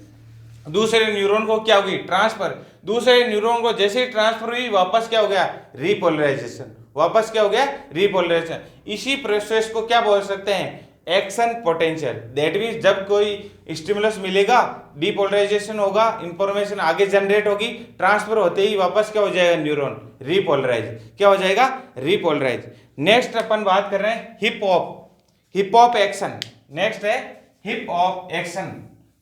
दूसरे न्यूरॉन को क्या होगी? ट्रांसफर। दूसरे न्यूरॉन को जैसे ही ट्रांसफर हुई, वापस क्या हो गया? रीपोलराइजेशन। वापस क्या हो गया? रीपोलराइजेशन। इसी प्रोसेस को क्या बोल सकते हैं? Action potential. दैट मीन्स जब कोई स्टिमुलस मिलेगा, डीपोलराइजेशन होगा, इंफॉर्मेशन आगे जनरेट होगी, ट्रांसफर होते ही वापस क्या हो जाएगा? Neuron repolarise. क्या हो जाएगा? रीपोलराइज। नेक्स्ट अपन बात कर रहे हैं hip hop. Hip hop action. Next है हिप हॉप एक्शन।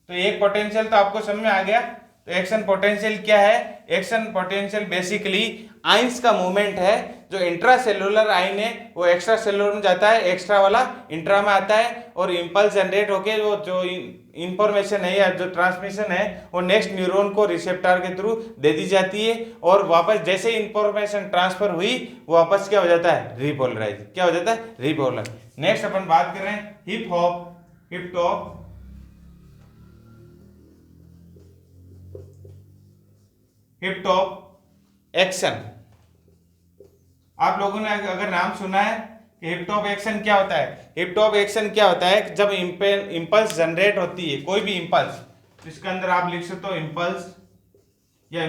तो एक पोटेंशियल तो आपको समझ में आ गया। तो एक्शन पोटेंशियल क्या है? एक्शन पोटेंशियल बेसिकली आइंस का मूवमेंट है। जो इंट्रा सेलुलर आइन है वो एक्स्ट्रा सेलुलर में जाता है, एक्स्ट्रा वाला इंट्रा में आता है, और इंपल्स जनरेट होके वो जो इंफॉर्मेशन है या जो ट्रांसमिशन है वो नेक्स्ट न्यूरॉन को रिसेप्टर के थ्रू दे दी जाती है, और वापस जैसे इंफॉर्मेशन ट्रांसफर हुई वो वापस क्या हो जाता है? रीपोलराइज। क्या हो जाता है? रीपोलराइज। नेक्स्ट अपन बात कर रहे हैं hip hop, hip hop, hip hop action. आप लोगों ने अगर नाम सुना है कि हिप टॉप एक्शन क्या होता है, हिप टॉप एक्शन क्या होता है, जब इंपल्स जनरेट होती है कोई भी इंपल्स, तो इसके अंदर आप लिख सकते हो इंपल्स या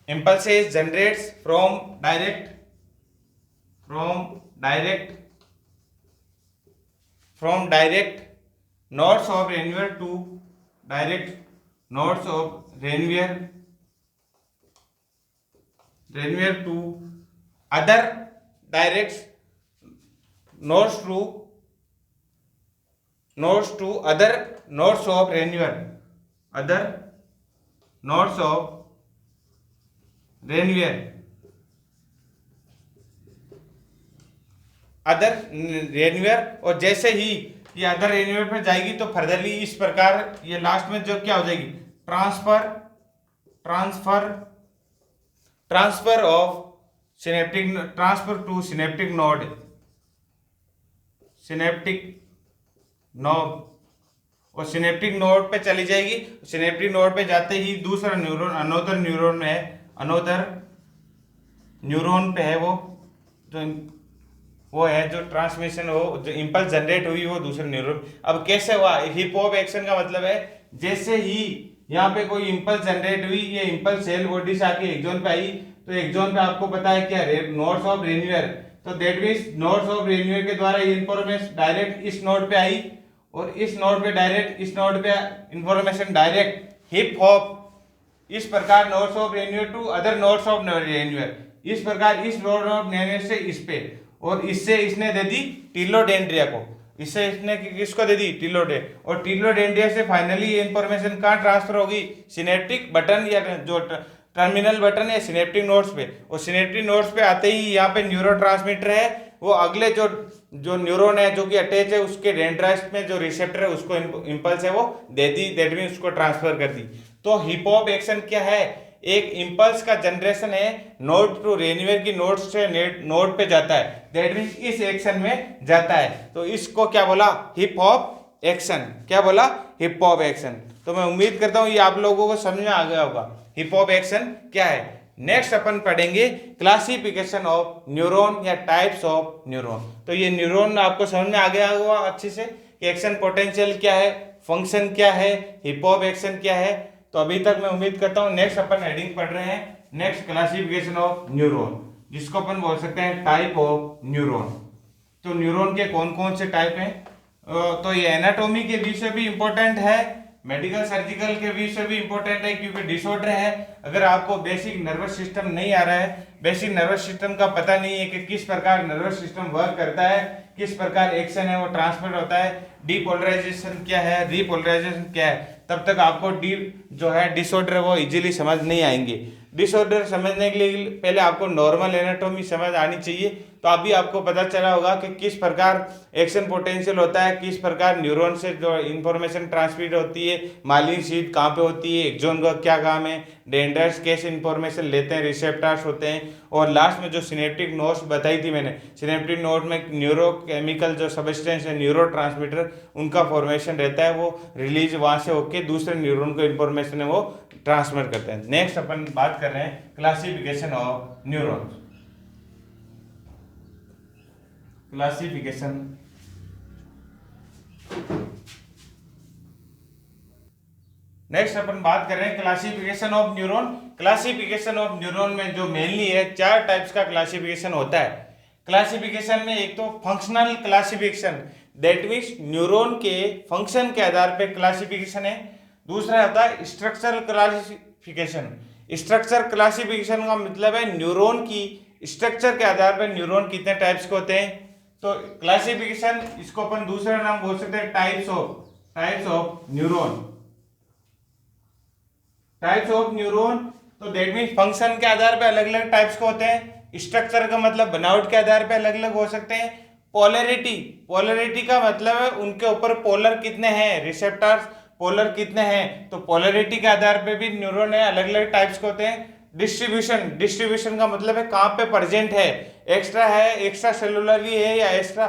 impulses generates from direct nodes of Renvier to direct nodes of Renvier to other direct nodes to other nodes of Renvier, other nodes of Renvier, other Ranvier, और जैसे ही ये अदर रेनवियर पर जाएगी तो फर्दरली इस प्रकार ये लास्ट में जो क्या हो जाएगी, transfer of synaptic, transfer to synaptic node, और सिनेप्टिक नोड पे चली जाएगी। सिनेप्टिक नोड पे जाते ही दूसरा न्यूरॉन, अनोदर न्यूरॉन पे है वो है जो ट्रांसमिशन हो, जो इंपल्स जनरेट हुई वो दूसरे न्यूरॉन। अब कैसे हुआ, हिप हॉप एक्शन का मतलब है जैसे ही यहाँ पे कोई इंपल्स जनरेट हुई, ये इंपल्स सेल बॉडी से आके एक्सॉन पे आई, तो एक्सॉन पे आपको पता है क्या, नोड्स ऑफ रेनवियर, तो that means nodes of Ranvier के द्वारा ये इंफॉर्मेशन डायरेक्ट इस नोड पे आई, और इस नोड पे डायरेक्ट, इस नोड पे इंफॉर्मेशन डायरेक्ट हिप हॉप, इस प्रकार nodes of Ranvier to other nodes of Ranvier, इस प्रकार इस नोड ऑफ रेनवियर से इस पे, और इससे इसने दे दी टीलोडेंड्रिया को, इससे इसने किसको दे दी, टीलोडे, और टीलोडेंड्रिया से फाइनली ये इंफॉर्मेशन कहाँ ट्रांसफर होगी, सिनेप्टिक बटन या जो टर्मिनल बटन है सिनेप्टिक नोड्स पे, और सिनेप्टिक नोड्स पे आते ही यहाँ पे न्यूरोट्रांसमीटर है, वो अगले जो न्यूरॉन है जो कि अटैच है उसके डेंड्राइट में जो रिसेप्टर है उसको इंपल्स है वो दे दी, दैट मीन उसको ट्रांसफर कर दी। तो हिप हॉप एक्शन क्या है, एक इंपल्स का जनरेशन है नोड टू रेनवियर की नोड से नोड पे जाता है, दैट मीन इस एक्शन में जाता है, तो इसको क्या बोला, हिप हॉप एक्शन। क्या बोला, हिप हॉप एक्शन। तो मैं उम्मीद करता हूं ये आप लोगों को समझ में आ गया होगा हिप हॉप एक्शन क्या है। नेक्स्ट अपन पढ़ेंगे क्लासिफिकेशन ऑफ न्यूरॉन या टाइप्स ऑफ न्यूरॉन। तो ये न्यूरॉन आपको समझ में आ गया होगा अच्छे से कि एक्शन पोटेंशियल क्या है, फंक्शन क्या है, हिप हॉप एक्शन क्या है। तो अभी तक मैं उम्मीद करता हूँ नेक्स्ट अपन हेडिंग पढ़ रहे हैं, नेक्स्ट क्लासिफिकेशन ऑफ न्यूरॉन, जिसको अपन बोल सकते हैं टाइप ऑफ न्यूरॉन। तो न्यूरॉन के कौन कौन से टाइप हैं, तो ये एनाटॉमी के विषय भी इंपॉर्टेंट है, मेडिकल सर्जिकल के विषय भी इंपॉर्टेंट है, क्योंकि डिसऑर्डर है। अगर आपको बेसिक नर्वस सिस्टम नहीं आ रहा है, बेसिक नर्वस सिस्टम का पता नहीं है कि किस प्रकार नर्वस सिस्टम वर्क करता है, किस प्रकार एक्शन है वो ट्रांसफर होता है, डीपोलराइजेशन क्या है, रीपोलराइजेशन क्या है, तब तक आपको जो है डिसऑर्डर वो इजीली समझ नहीं आएंगे। डिसऑर्डर समझने के लिए पहले आपको नॉर्मल एनाटॉमी समझ आनी चाहिए। तो अभी आपको पता चला होगा कि किस प्रकार एक्शन पोटेंशियल होता है, किस प्रकार न्यूरॉन से जो इंफॉर्मेशन ट्रांसमिट होती है, माइलिन शीथ कहाँ पे होती है, एक्सॉन का क्या काम है, डेंड्राइट्स कैसे इंफॉर्मेशन लेते हैं, रिसेप्टर्स होते हैं, और लास्ट में जो सिनेप्टिक नोड्स बताई थी मैंने, सिनेप्टिक नोड में न्यूरोकेमिकल जो सब्सटेंस है, न्यूरो ट्रांसमीटर, उनका फॉर्मेशन रहता है, वो रिलीज वहाँ से होके दूसरे न्यूरॉन को इंफॉर्मेशन है वो ट्रांसफर करते हैं। नेक्स्ट अपन बात कर रहे हैं classification of neurons. Classification next अपन बात कर रहे हैं classification of neuron. Classification of neuron में जो मेनली है 4 टाइप्स का क्लासिफिकेशन होता है। क्लासिफिकेशन में एक तो functional classification, that means neuron के फंक्शन के आधार पर क्लासिफिकेशन है। दूसरा होता है स्ट्रक्चरल क्लासिफिकेशन। स्ट्रक्चर क्लासिफिकेशन का मतलब है न्यूरॉन की स्ट्रक्चर के आधार पर न्यूरॉन कितने टाइप्स के होते हैं। तो क्लासिफिकेशन, इसको अपन दूसरा नाम बोल सकते हैं types of neuron. Types of neuron, तो दैट मीन फंक्शन के आधार पे अलग अलग टाइप्स के होते हैं। स्ट्रक्चर का मतलब बनावट के आधार पे अलग अलग हो सकते हैं। पोलरिटी का मतलब है उनके ऊपर पोलर कितने हैं, रिसेप्टर्स पोलर कितने हैं, तो पोलरिटी के आधार पे भी न्यूरॉन है अलग अलग टाइप्स के होते हैं। डिस्ट्रीब्यूशन का मतलब है कहाँ पे प्रेजेंट है, एक्स्ट्रा है, एक्स्ट्रा सेलुलरली है या एक्स्ट्रा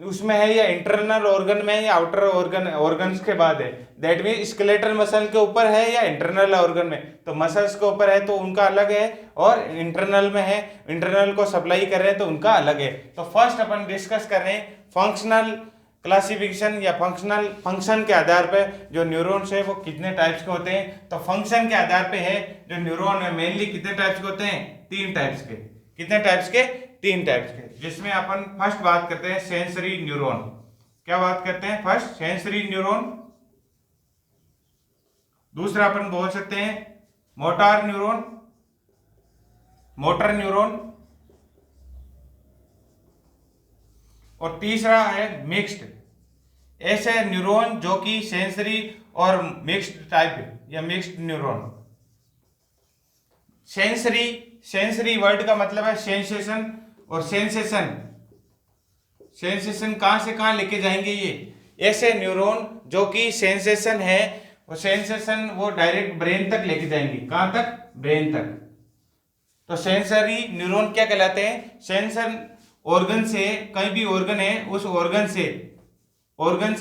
उसमें है या इंटरनल ऑर्गन में है या आउटर ऑर्गन्स के बाद है। दैट मीन स्केलेटल मसल के ऊपर है या इंटरनल ऑर्गन में। तो मसल्स के ऊपर है तो उनका अलग है, और इंटरनल में है, इंटरनल को सप्लाई कर रहे हैं तो उनका अलग है। तो फर्स्ट अपन डिस्कस कर रहे हैं फंक्शनल क्लासिफिकेशन या फंक्शन के आधार पे जो न्यूरॉन्स है वो कितने टाइप्स के होते हैं। तो फंक्शन के आधार पे है जो न्यूरॉन है मेनली कितने टाइप्स के होते हैं, 3 टाइप्स के। कितने टाइप्स के, 3 टाइप्स के। जिसमें अपन फर्स्ट बात करते हैं सेंसरी न्यूरॉन। क्या बात करते हैं, फर्स्ट सेंसरी न्यूरॉन। दूसरा अपन बोल सकते हैं मोटर न्यूरॉन, मोटर न्यूरॉन। और तीसरा है मिक्स्ड, ऐसे न्यूरॉन जो कि सेंसरी और मिक्स्ड टाइप या मिक्स्ड न्यूरॉन। सेंसरी वर्ड का मतलब है सेंसेशन, और सेंसेशन कहां से कहां लेके जाएंगे ये ऐसे न्यूरॉन जो कि सेंसेशन है, वो सेंसेशन वो डायरेक्ट ब्रेन तक लेके जाएंगे। कहां तक, ब्रेन तक। तो सेंसरी न्यूरॉन क्या कहलाते हैं, सेंसर ऑर्गन से, कहीं भी ऑर्गन है उस ऑर्गन से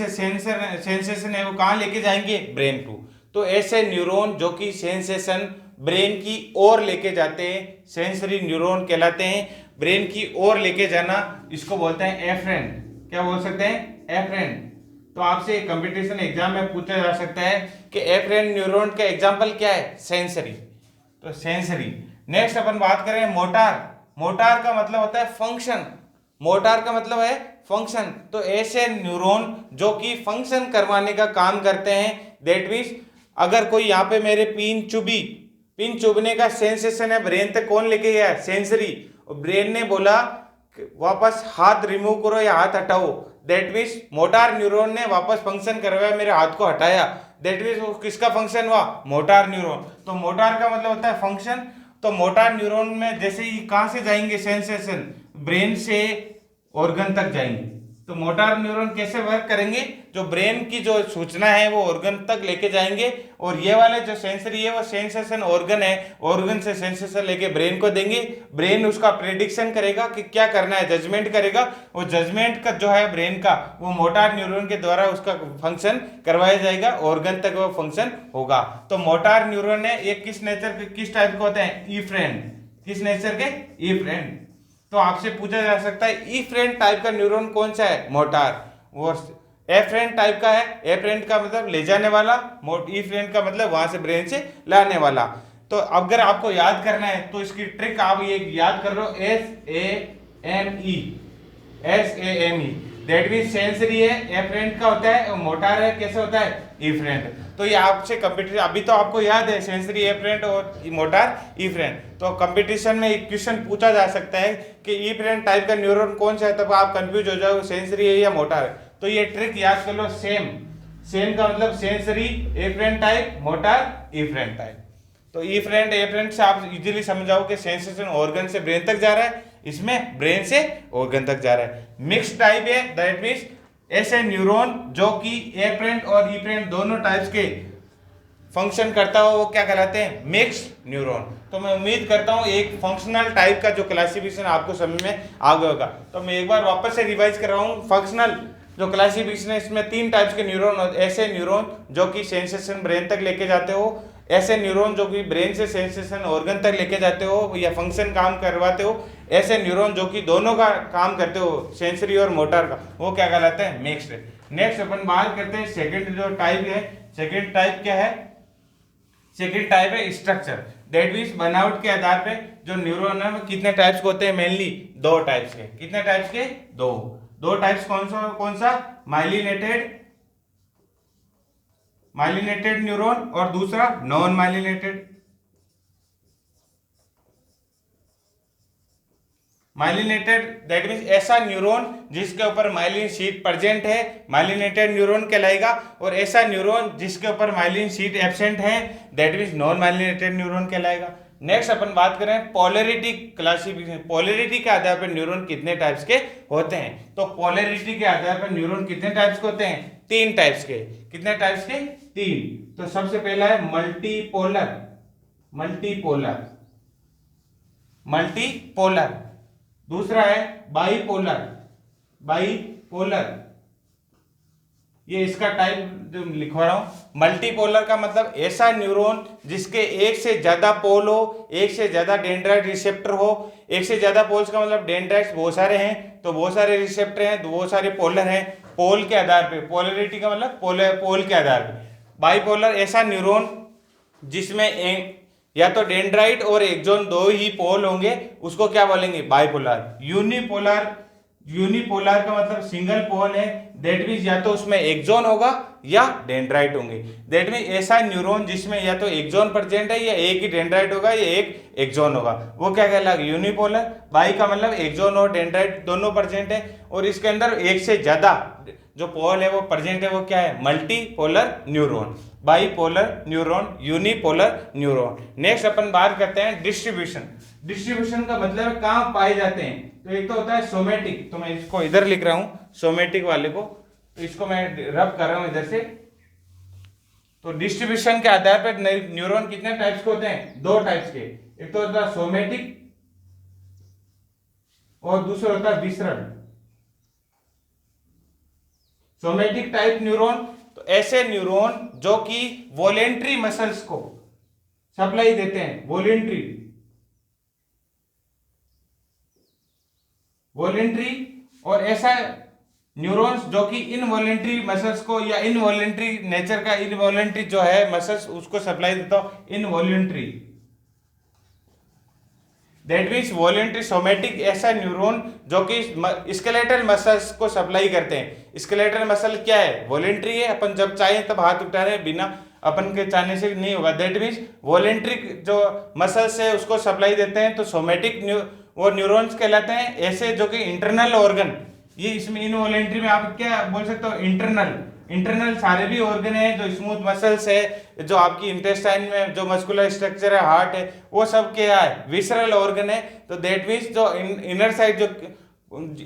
सेंसेशन है वो कहां लेके जाएंगे, ब्रेन टू। तो ऐसे न्यूरॉन जो कि सेंसेशन ब्रेन की ओर लेके जाते हैं सेंसरी न्यूरॉन कहलाते हैं। ब्रेन की ओर लेके जाना इसको बोलते हैं एफरेंट। क्या बोल सकते हैं, एफरेंट। तो आपसे कंपटीशन एग्जाम में पूछा जा सकता है कि एफरेंट न्यूरॉन का एग्जांपल क्या है, सेंसरी। तो सेंसरी। नेक्स्ट अपन बात करें मोटार। मोटार का मतलब होता है फंक्शन, मोटार का मतलब है फंक्शन। तो ऐसे न्यूरॉन जो कि फंक्शन करवाने का काम करते हैं। दैट मीन्स अगर कोई यहाँ पे मेरे पिन चुभने का सेंसेशन है ब्रेन तक, कौन लेके गया, सेंसरी। ब्रेन ने बोला वापस हाथ रिमूव करो या हाथ हटाओ, दैट मीन्स मोटार न्यूरॉन ने वापस फंक्शन करवाया, मेरे हाथ को हटाया, दैट मीन्स वो किसका फंक्शन हुआ, मोटार न्यूरॉन। तो मोटार का मतलब होता है फंक्शन। तो मोटार न्यूरॉन में जैसे ही कहां से जाएंगे सेंसेशन, ब्रेन से ऑर्गन तक जाएंगे। तो मोटार न्यूरॉन कैसे वर्क करेंगे, जो ब्रेन की जो सूचना है वो ऑर्गन तक लेके जाएंगे, और ये वाले जो सेंसरी है वो सेंसेशन ऑर्गन है, ऑर्गन से सेंसेशन लेके ब्रेन को देंगे। ब्रेन उसका प्रेडिक्शन करेगा कि क्या करना है, जजमेंट करेगा। वो जजमेंट का जो है ब्रेन का, वो मोटार न्यूरॉन के द्वारा उसका फंक्शन करवाया जाएगा, ऑर्गन तक वो फंक्शन होगा। तो मोटार न्यूरॉन है ये किस नेचर के, किस टाइप के होते हैं, इफ्रेंट। किस नेचर के, इफ्रेंट। तो आपसे पूछा जा सकता है इफ्रेंट टाइप का न्यूरॉन कौन सा है, मोटार। वो एफ्रेंट टाइप का है, एफ्रेंट का मतलब ले जाने वाला, इफ्रेंट का मतलब वहां से ब्रेन से लाने वाला। तो अगर आपको याद करना है तो इसकी ट्रिक आप ये याद कर लो, SAME, दैट मीन सेंसरी है, एफ्रेंट का होता है, और मोटार है कैसे होता है, इफ्रेंट। तो ये आपसे कंपटीशन, अभी तो आपको याद है सेंसरी, एफ्रेंट और मोटार, इफ्रेंट। तो कंपटीशन में एक क्वेश्चन पूछा जा सकता है कि इफ्रेंट टाइप का न्यूरॉन कौन सा है, तब आप कंफ्यूज हो जाओ सेंसरी है या मोटार है। तो ये ट्रिक याद कर लो, सेम का मतलब sensory, afferent type, motor, efferent type. तो इफ्रेंट एफ्रेंट से आप इजीली समझाओ कि सेंसेशन ऑर्गन से ब्रेन तक जा रहा है, इसमें ब्रेन से ऑर्गन तक जा रहा है। मिक्स टाइप है, दैट मीन्स ऐसे न्यूरॉन जो कि एफ्रेंट और इफ्रेंट दोनों टाइप्स के फंक्शन करता हो वो क्या कहलाते हैं, मिक्स्ड न्यूरॉन। तो मैं उम्मीद करता हूँ एक फंक्शनल टाइप का जो क्लासिफिकेशन आपको समझ में आ गया होगा। तो मैं एक बार वापस से रिवाइज कर रहा हूँ, फंक्शनल जो क्लासिफिकेशन है इसमें 3 टाइप्स के न्यूरॉन, ऐसे न्यूरॉन जो कि सेंसेशन ब्रेन तक लेके जाते हो, ऐसे न्यूरॉन जो कि ब्रेन से सेंसेशन ऑर्गन तक लेके जाते हो या फंक्शन काम करवाते हो, ऐसे न्यूरॉन जो कि दोनों का काम करते हो, सेंसरी और मोटर का, वो क्या कहलाते हैं, मिक्स्ड। नेक्स्ट अपन बात करते हैं सेकंड जो टाइप है। सेकंड टाइप क्या है, सेकंड टाइप है स्ट्रक्चर। दैट मीन्स बनावट के आधार पे जो न्यूरॉन है वो कितने टाइप्स के होते हैं, मेनली 2 टाइप्स के। कितने टाइप्स के, 2 टाइप्स। कौन सा माइलिनेटेड न्यूरॉन और दूसरा non myelinated. Myelinated that means ऐसा न्यूरॉन जिसके ऊपर माइलिन शीट प्रेजेंट है, माइलिनेटेड न्यूरॉन कहलाएगा। और ऐसा न्यूरॉन जिसके ऊपर माइलिन शीट एब्सेंट है, that means non myelinated neuron कहलाएगा। नेक्स्ट अपन बात करें पोलैरिटी क्लासिफिकेशन। पोलैरिटी के आधार पर न्यूरॉन कितने टाइप्स के होते हैं। तो पोलैरिटी के आधार पर न्यूरॉन कितने टाइप्स के होते हैं, 3 टाइप्स के। कितने टाइप्स के, 3। तो सबसे पहला है मल्टीपोलर। दूसरा है बाईपोलर। पोलर, ये इसका टाइप जो लिखवा रहा हूं। मल्टीपोलर का मतलब ऐसा न्यूरॉन जिसके एक से ज्यादा पोल हो, एक से ज्यादा डेंड्राइट रिसेप्टर हो। एक से ज्यादा पोल्स का मतलब डेंड्राइट्स बहुत सारे हैं तो बहुत सारे रिसेप्टर हैं तो बहुत सारे पोलर हैं। पोल के आधार पे, पोलरिटी का मतलब पोल के आधार पे। बाइपोलर ऐसा न्यूरॉन जिसमें या तो डेंड्राइट और एक्सॉन दो ही पोल होंगे, उसको क्या बोलेंगे? बाइपोलर। यूनिपोलर का मतलब सिंगल पोल है, दैट मीन्स या तो उसमें एक्सॉन होगा या डेंड्राइट होंगे। दैट मीन्स ऐसा न्यूरॉन जिसमें या तो एक्सॉन प्रेजेंट है या एक ही डेंड्राइट होगा या एक एक्सॉन होगा, वो क्या कहलाएगा? यूनिपोलर। बाई का मतलब एक्सॉन और डेंड्राइट दोनों प्रेजेंट है और इसके अंदर एक से ज्यादा जो पोल है वो प्रेजेंट है, वो क्या है? Multipolar neuron. Bipolar neuron, unipolar neuron. Next अपन बात करते हैं डिस्ट्रीब्यूशन। डिस्ट्रीब्यूशन का मतलब कहाँ पाए जाते हैं? तो एक तो होता है सोमेटिक, तो मैं इसको इधर लिख रहा हूं सोमेटिक वाले को, तो इसको मैं रब कर रहा हूं इधर से। तो डिस्ट्रीब्यूशन के आधार पर न्यूरॉन कितने टाइप्स के होते हैं? दो टाइप्स के। एक तो होता है सोमेटिक और दूसरा होता है विसरल। सोमेटिक टाइप न्यूरॉन तो ऐसे न्यूरॉन जो कि वॉलेंट्री मसल्स को सप्लाई देते हैं, वॉलेंट्री। और ऐसा न्यूरॉन्स जो कि इनवॉलेंट्री मसल्स को या इनवॉलेंट्री नेचर का, इनवॉलेंट्री जो है मसल्स उसको सप्लाई देता हो, involuntary. That means voluntary. Somatic ऐसा न्यूरॉन जो कि स्केलेटल मसल्स को सप्लाई करते हैं। स्केलेटल मसल क्या है? वॉलेंट्री है, अपन जब चाहे तब हाथ उठा रहे हैं, बिना अपन के चाहने से नहीं होगा। दैट मीन्स वॉलेंट्री जो मसल्स है उसको सप्लाई देते हैं, तो सोमेटिक वो न्यूरॉन्स कहलाते हैं। ऐसे जो कि इंटरनल ऑर्गन, ये इसमें इनवॉलेंट्री में आप क्या बोल सकते हो? इंटरनल सारे भी ऑर्गन है, जो स्मूथ मसल्स है, जो आपकी इंटेस्टाइन में जो मस्कुलर स्ट्रक्चर है, हार्ट है, वो सब क्या है? विसरल ऑर्गन है। तो दैट मीन्स जो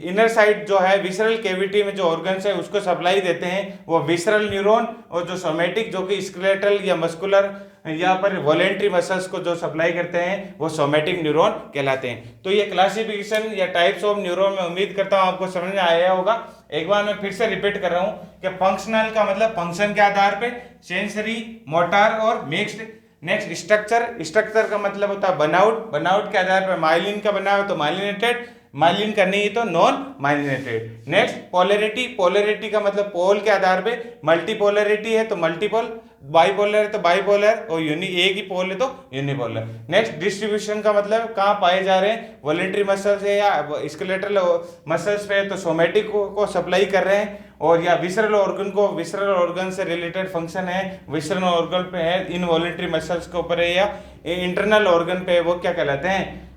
इनर साइड जो है विसरल कैविटी में जो ऑर्गन्स है उसको सप्लाई देते हैं, वो विसरल न्यूरॉन। और जो सोमेटिक जो कि स्केलेटल या मस्कुलर यहाँ पर वॉलेंट्री मसल्स को जो सप्लाई करते हैं वो सोमेटिक न्यूरॉन कहलाते हैं। तो ये क्लासिफिकेशन या टाइप्स ऑफ न्यूरॉन मैं उम्मीद करता हूँ आपको समझ में आया होगा। एक बार मैं फिर से रिपीट कर रहा हूँ कि फंक्शनल का मतलब फंक्शन के आधार पे, सेंसरी, मोटर और मिक्स्ड। नेक्स्ट स्ट्रक्चर का मतलब होता है बनावट के आधार पर माइलिन का बना हो तो माइलिनेटेड, माइलिन का नहीं तो नॉन माइलिनेटेड। नेक्स्ट पोलरिटी का मतलब पोल के आधार पे, मल्टीपोलरिटी है तो मल्टीपोल, बाइपोलर है तो बाइपोलर, और एक ही पोल है तो यूनिपोलर। नेक्स्ट डिस्ट्रीब्यूशन का मतलब कहाँ पाए जा रहे हैं? वॉलेंट्री मसल्स है या स्केलेटल मसल्स पे तो सोमेटिक को सप्लाई कर रहे हैं, और या विसरल ऑर्गन से रिलेटेड फंक्शन है, विसरल ऑर्गन पे है, इनवॉलेंट्री मसल्स के ऊपर है, या इंटरनल ऑर्गन पे है, वो क्या कहलाते हैं?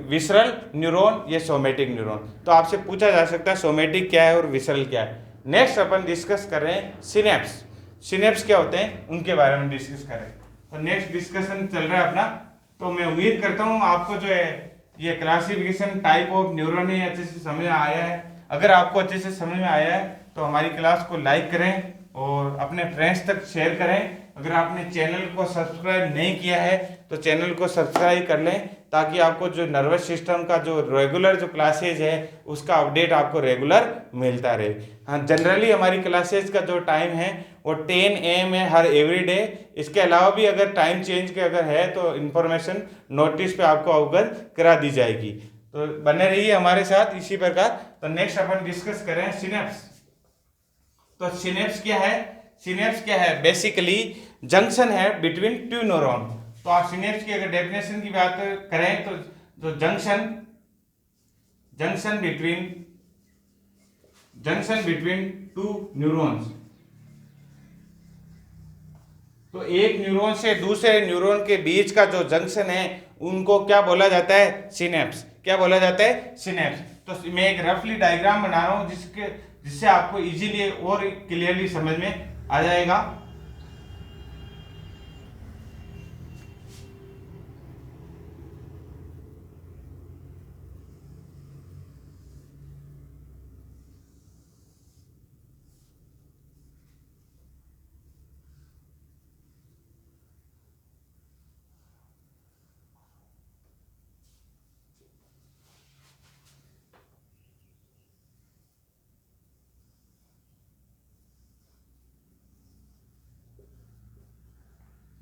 विसरल न्यूरॉन या सोमेटिक न्यूरॉन। तो आपसे पूछा जा सकता है सोमेटिक क्या है और विसरल क्या है। नेक्स्ट अपन डिस्कस कर रहे हैं सिनेप्स क्या होते हैं उनके बारे में डिस्कस करें। तो नेक्स्ट डिस्कशन चल रहा है अपना। तो मैं उम्मीद करता हूँ आपको जो है ये क्लासिफिकेशन टाइप ऑफ न्यूरॉन है अच्छे से समझ में आया है। अगर आपको अच्छे से समझ में आया है तो हमारी क्लास को लाइक करें और अपने फ्रेंड्स तक शेयर करें। अगर आपने चैनल को सब्सक्राइब नहीं किया है तो चैनल को सब्सक्राइब कर लें, ताकि आपको जो नर्वस सिस्टम का जो रेगुलर जो क्लासेज है उसका अपडेट आपको रेगुलर मिलता रहे। हाँ, जनरली हमारी क्लासेज का जो टाइम है वो 10 AM है हर एवरी डे। इसके अलावा भी अगर टाइम चेंज के अगर है तो इन्फॉर्मेशन नोटिस पे आपको अवगत करा दी जाएगी। तो बने रहिए हमारे साथ इसी प्रकार। तो नेक्स्ट अपन डिस्कस करें सिनेप्स। तो सिनेप्स क्या है? बेसिकली जंक्शन है बिटवीन टू न्यूरॉन। तो आप सिनेप्स की अगर डेफिनेशन की बात करें तो जो जंक्शन बिटवीन टू न्यूरॉन्स, तो एक न्यूरॉन से दूसरे न्यूरॉन के बीच का जो जंक्शन है उनको क्या बोला जाता है? सिनेप्स। क्या बोला जाता है? सिनेप्स। तो मैं एक रफली डायग्राम बना रहा हूं जिससे आपको इजीली और क्लियरली समझ में आ जाएगा।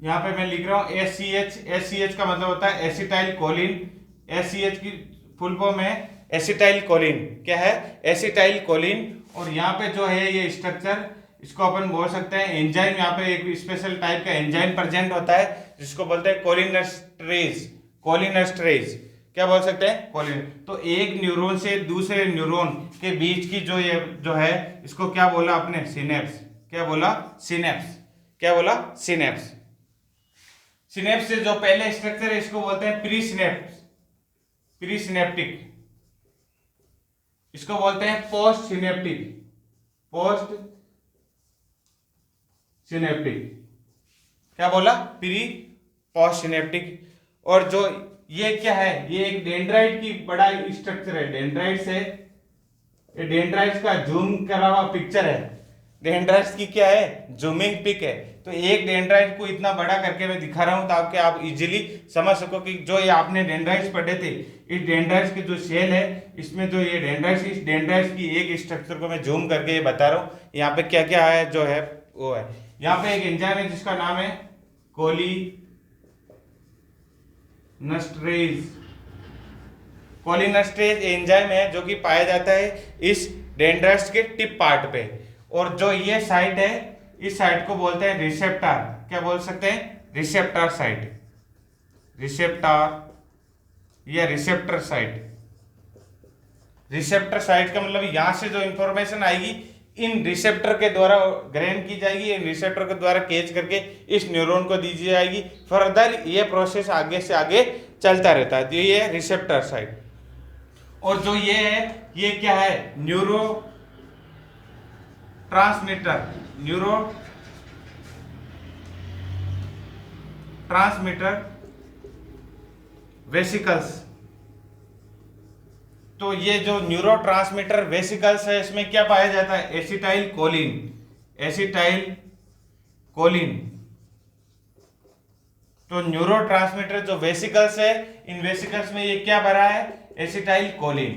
यहाँ पे मैं लिख रहा हूँ एच का मतलब होता है एसिटाइल कोलिन। एच की फुल फॉर्म है एसिटाइल कोलिन। क्या है? Acetyl choline. और यहाँ पे जो है ये स्ट्रक्चर, इसको अपन बोल सकते हैं एंजाइम। यहाँ पे एक स्पेशल टाइप का एंजाइम प्रेजेंट होता है जिसको बोलते हैं कोलिनेस्टरेज। कोलिनेस्टरेज क्या बोल सकते हैं? कोलिन। तो एक न्यूरॉन से दूसरे न्यूरॉन के बीच की जो ये जो है, इसको क्या बोला आपने? सिनेप्स। क्या बोला? सिनेप्स। क्या बोला? सिनेप्स। सिनेप्स से जो पहले स्ट्रक्चर है इसको बोलते हैं प्री सिनेप्स, प्री सिनेप्टिक। इसको बोलते हैं पोस्ट सिनेप्टिक, पोस्ट सिनेप्टिक। क्या बोला? Pre post synaptic. और जो ये क्या है? ये एक डेंड्राइट की बड़ा स्ट्रक्चर है। डेंड्राइट से, ये डेंड्राइट्स का जूम करा हुआ पिक्चर है। डेंड्राइट्स की क्या है? जूमिंग पिक है। तो एक डेंड्राइट को इतना बड़ा करके मैं दिखा रहा हूं ताकि आप इजीली समझ सको कि जो ये आपने डेंड्राइट्स पढ़े थे, इस डेंड्राइट्स के जो सेल है, इसमें जो ये डेंड्राइट्स, इस डेंड्राइट्स की एक स्ट्रक्चर को मैं जूम करके ये बता रहा हूँ। यहाँ पे क्या क्या है जो है वो है। यहाँ पे एक एंजाइम है जिसका नाम है कोलिनस्टरेज। कोलिनस्टरेज एंजाइम है जो कि पाया जाता है इस डेंड्राइट्स के टिप पार्ट पे। और जो ये साइट है, इस साइट को बोलते हैं रिसेप्टर। क्या बोल सकते हैं? रिसेप्टर साइट, रिसेप्टर या रिसेप्टर साइट। रिसेप्टर साइट का मतलब यहां से जो इंफॉर्मेशन आएगी इन रिसेप्टर के द्वारा ग्रहण की जाएगी, इन रिसेप्टर के द्वारा कैच करके इस न्यूरॉन को दी जाएगी। फर्दर ये प्रोसेस आगे से आगे चलता रहता है। तो ये रिसेप्टर साइट। और जो ये है, ये क्या है? Neuro transmitter, neuro transmitter vesicles. तो ये जो न्यूरो ट्रांसमीटर वेसिकल्स है, इसमें क्या पाया जाता है? Acetyl choline, acetyl choline. तो न्यूरो ट्रांसमीटर जो वेसिकल्स है, इन वेसिकल्स में ये क्या भरा है? Acetyl choline.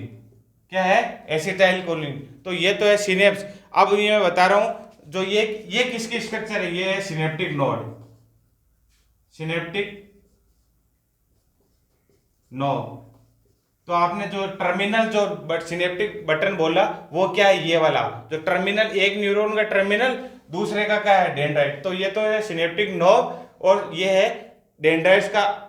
क्या है? Acetyl choline. तो ये तो है सिनेप्स। अब ये मैं बता रहा हूं जो ये किसकी स्ट्रक्चर है? ये है सिनेप्टिक नोड, सिनेप्टिक नोड। तो आपने जो टर्मिनल जो सिनेप्टिक बटन बोला वो क्या है? ये वाला जो टर्मिनल, एक न्यूरॉन का टर्मिनल, दूसरे का क्या है? डेंड्राइट। तो ये तो है सिनेप्टिक नोब और ये है डेंड्राइट्स का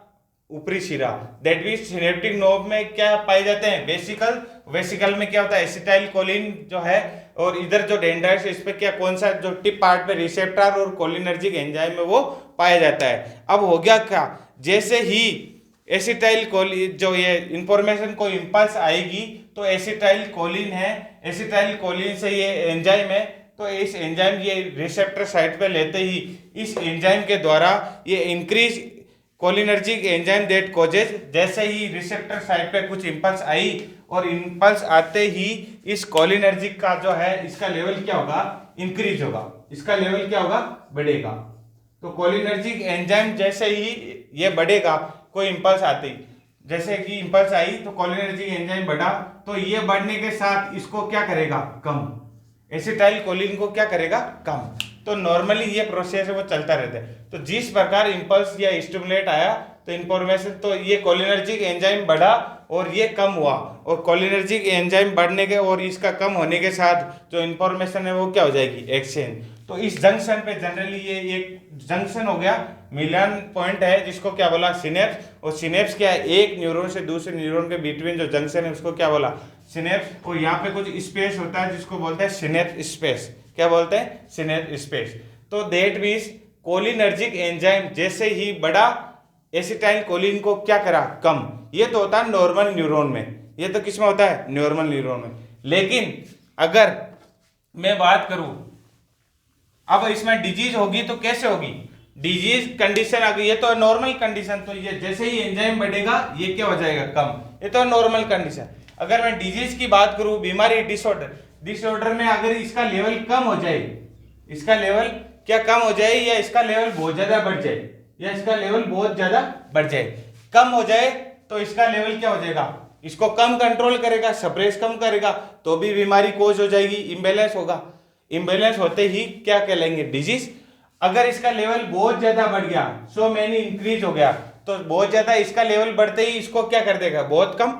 ऊपरी सिरा। दैट मींस सिनेप्टिक नोब में क्या पाए जाते हैं? वेसिकल। वेसिकल में क्या होता है? एसिटाइल कोलिन जो है। और इधर जो डेंड्राइट्स, इस पे क्या, कौन सा जो टिप पार्ट पे रिसेप्टर और कोलिनर्जिक एंजाइम है वो पाया जाता है। अब हो गया क्या? जैसे ही एसिटाइल कोलिन जो ये इंफॉर्मेशन को इंपल्स आएगी तो एसिटाइल कोलिन है, एसिटाइल कोलिन से ये एंजाइम है। तो इस एंजाइम ये रिसेप्टर साइट पे लेते ही इस एंजाइम के द्वारा ये increase cholinergic enzyme that causes. जैसे ही रिसेप्टर साइट पे कुछ इंपल्स आई और इंपल्स आते ही इस कोलिनर्जिक का जो है इसका लेवल क्या होगा? इंक्रीज होगा। इसका लेवल क्या होगा? बढ़ेगा। तो कोलिनर्जिक एंजाइम जैसे ही ये बढ़ेगा, कोई इंपल्स आते ही, जैसे कि इंपल्स आई तो कोलिनर्जिक एंजाइम बढ़ा, तो ये बढ़ने के साथ इसको क्या करेगा? कम। एसिटाइल कोलिन को क्या करेगा? कम। तो नॉर्मली ये प्रोसेस है वो चलता रहता है। तो जिस प्रकार इंपल्स या स्टिमुलेट आया तो इंफॉर्मेशन, तो ये कोलिनर्जिक एंजाइम बढ़ा और ये कम हुआ। और कोलिनर्जिक एंजाइम बढ़ने के और इसका कम होने के साथ जो इंफॉर्मेशन है वो क्या हो जाएगी? एक्सचेंज। तो इस जंक्शन पे जनरली ये एक जंक्शन हो गया, मिलन पॉइंट है जिसको क्या बोला? सिनेप्स। और सिनेप्स क्या है? एक न्यूरॉन से दूसरे न्यूरॉन के बिटवीन जो जंक्शन है उसको क्या बोला? सिनेप्स। और यहाँ पे कुछ स्पेस होता है जिसको बोलते हैं सिनेप्स स्पेस। क्या बोलते हैं? Synapse space. तो दैट मींस कोलिनर्जिक एंजाइम जैसे ही बढ़ा, एसिटाइल कोलिन को क्या करा? कम। ये तो होता है नॉर्मल न्यूरॉन में। ये तो किसमें होता है? नॉर्मल न्यूरॉन में। लेकिन अगर मैं बात करूं अब इसमें डिजीज होगी तो कैसे होगी? डिजीज कंडीशन आ गई, ये तो नॉर्मल कंडीशन। तो ये जैसे ही एंजाइम बढ़ेगा ये क्या हो जाएगा? कम। ये तो नॉर्मल कंडीशन। अगर मैं डिजीज की बात करूं, बीमारी, डिसऑर्डर, डिसऑर्डर में अगर इसका लेवल कम हो जाए, इसका लेवल क्या कम हो जाए, या इसका लेवल बहुत ज्यादा बढ़ जाए, या इसका लेवल बहुत ज्यादा बढ़ जाए, कम हो जाए तो इसका लेवल क्या हो जाएगा? इसको कम कंट्रोल करेगा, सप्रेस कम करेगा, तो भी बीमारी कोज हो जाएगी, इम्बैलेंस होगा। इम्बैलेंस होते ही क्या कहलाएंगे? डिजीज। अगर इसका लेवल बहुत ज्यादा बढ़ गया, सो मैनी इंक्रीज हो गया, तो बहुत ज्यादा इसका लेवल बढ़ते ही इसको क्या कर देगा, बहुत कम,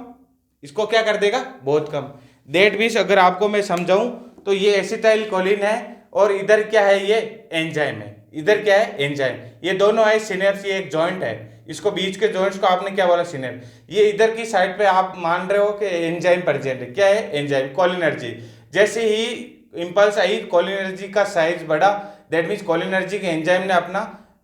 इसको क्या कर देगा, बहुत कम। दैट मीन्स अगर आपको मैं समझाऊं तो ये एसिटाइल कोलिन है और इधर क्या है, ये एंजाइम है, इधर क्या है, एंजाइम। ये दोनों है सिनेप्स, ये एक जॉइंट है, इसको बीच के जॉइंट्स को आपने क्या बोला, सिनेप्स। ये इधर की साइड पे आप मान रहे हो कि एंजाइम प्रेजेंट है, क्या है, एंजाइम, कोलिनर्जी। जैसे ही इंपल्स आई, कोलिनर्जी का साइज बढ़ा, दैट मीन्स कोलिनर्जिक एंजाइम ने अपना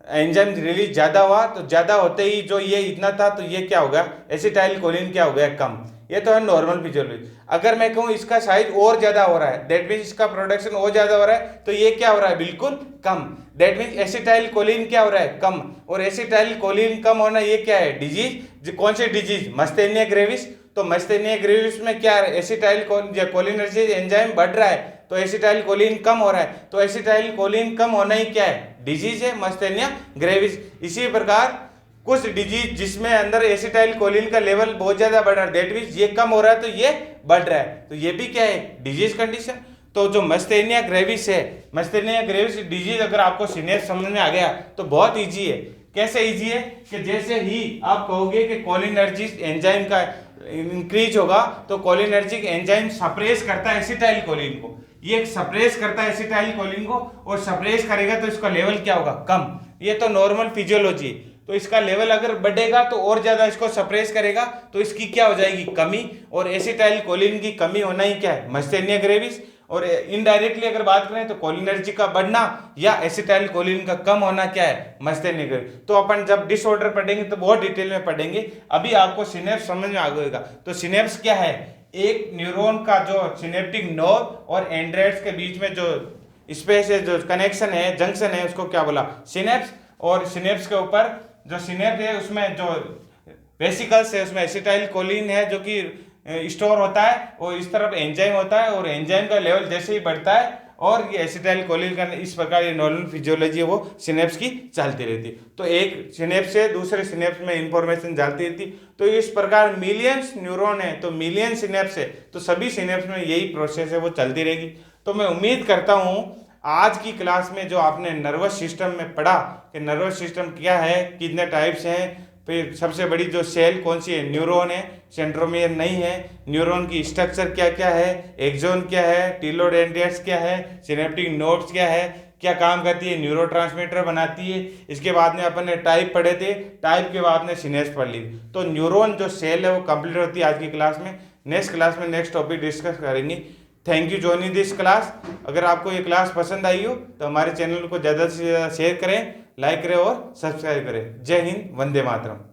एंजाइम रिलीज ज्यादा हुआ, तो ज्यादा होते ही जो ये इतना था तो ये क्या होगा, एसिटाइल कोलिन क्या हो गया, कम। ये तो है नॉर्मल फिजियोलॉजी। अगर मैं कहूँ इसका साइज और ज्यादा हो रहा है, दैट मीन्स इसका प्रोडक्शन और ज्यादा हो रहा है, तो ये क्या हो रहा है, बिल्कुल कम। दैट मीन्स एसिटाइल कोलिन क्या हो रहा है, कम। और एसिटाइल कोलिन कम होना ये क्या है, डिजीज। कौन सी डिजीज, मस्थेनिया ग्रेविस। तो मस्थेनिया ग्रेविस में क्या है, एसिटाइल कोलिनर्जिक एंजाइम बढ़ रहा है, तो एसिटाइल कोलिन कम हो रहा है, तो एसिटाइल कोलिन कम होना ही क्या है, डिजीज है, मस्थेनिया ग्रेविस। इसी प्रकार कुछ डिजीज जिसमें अंदर एसिटाइल कोलिन का लेवल बहुत ज्यादा बढ़ रहा है, दैट मींस ये कम हो रहा है तो ये बढ़ रहा है, तो ये भी क्या है, डिजीज कंडीशन। तो जो मस्थेनिया ग्रेविस है, मस्थेनिया ग्रेविस डिजीज अगर आपको सिनेप्स समझ में आ गया तो बहुत इजी है। कैसे इजी है कि जैसे ही आप कहोगे कि कोलिनर्जिक एंजाइम का इंक्रीज होगा तो कोलिनर्जिक एंजाइम सप्रेस करता है एसिटाइल कोलिन को, ये सप्रेस करता है एसिटाइल कोलिन को, और सप्रेस करेगा तो इसका लेवल क्या होगा, कम। ये तो नॉर्मल फिजियोलॉजी। तो इसका लेवल अगर बढ़ेगा तो और ज्यादा इसको सप्रेस करेगा, तो इसकी क्या हो जाएगी, कमी। और एसिटाइल कोलिन की कमी होना ही क्या है, मस्थेनिया ग्रेविस। और इनडायरेक्टली अगर बात करें तो कोलिनर्जी का बढ़ना या एसिटाइल कोलिन का कम होना क्या है, मस्थेनिया ग्रेविस। तो अपन जब डिसऑर्डर पढ़ेंगे तो बहुत डिटेल में पढ़ेंगे, अभी आपको सिनेप्स समझ में आ जाएगा। तो सिनेप्स क्या है, एक न्यूरॉन का जो सिनेप्टिक नोड और एंड्राइड्स के बीच में जो स्पेस है, जो कनेक्शन है, जंक्शन है, उसको क्या बोला, सिनेप्स। और सिनेप्स के ऊपर जो सिनेप्स है उसमें जो वेसिकल्स है उसमें एसिटाइल कोलिन है जो कि स्टोर होता है, और इस तरफ एंजाइम होता है, और एंजाइम का लेवल जैसे ही बढ़ता है और ये एसिटाइल कोलिन का, इस प्रकार ये नॉर्मल फिजियोलॉजी है वो सिनेप्स की चलती रहती। तो एक सिनेप्स से दूसरे सिनेप्स में इंफॉर्मेशन जाती रहती। तो इस प्रकार मिलियंस न्यूरॉन है तो मिलियन सिनेप्स है, तो सभी सिनेप्स में यही प्रोसेस है वो चलती रहेगी। तो मैं उम्मीद करता हूँ आज की क्लास में जो आपने नर्वस सिस्टम में पढ़ा कि नर्वस सिस्टम क्या है, कितने टाइप्स हैं, फिर सबसे बड़ी जो सेल कौन सी है, न्यूरॉन है, सेंट्रोमियर नहीं है, न्यूरॉन की स्ट्रक्चर क्या क्या है, एक्सोन क्या है, टीलोडेंड्राइट्स क्या है, सिनेप्टिक नोड्स क्या है, क्या काम करती है, न्यूरोट्रांसमीटर बनाती है। इसके बाद में अपन ने टाइप पढ़े थे, टाइप के बाद में सिनेप्स पढ़ ली। तो न्यूरॉन जो सेल है वो कंप्लीट होती है आज की क्लास में। नेक्स्ट क्लास में नेक्स्ट टॉपिक डिस्कस करेंगे। Thank you joining this class. अगर आपको ये क्लास पसंद आई हो तो हमारे चैनल को ज़्यादा से ज़्यादा शेयर करें, लाइक करें और सब्सक्राइब करें। जय हिंद, वंदे मातरम।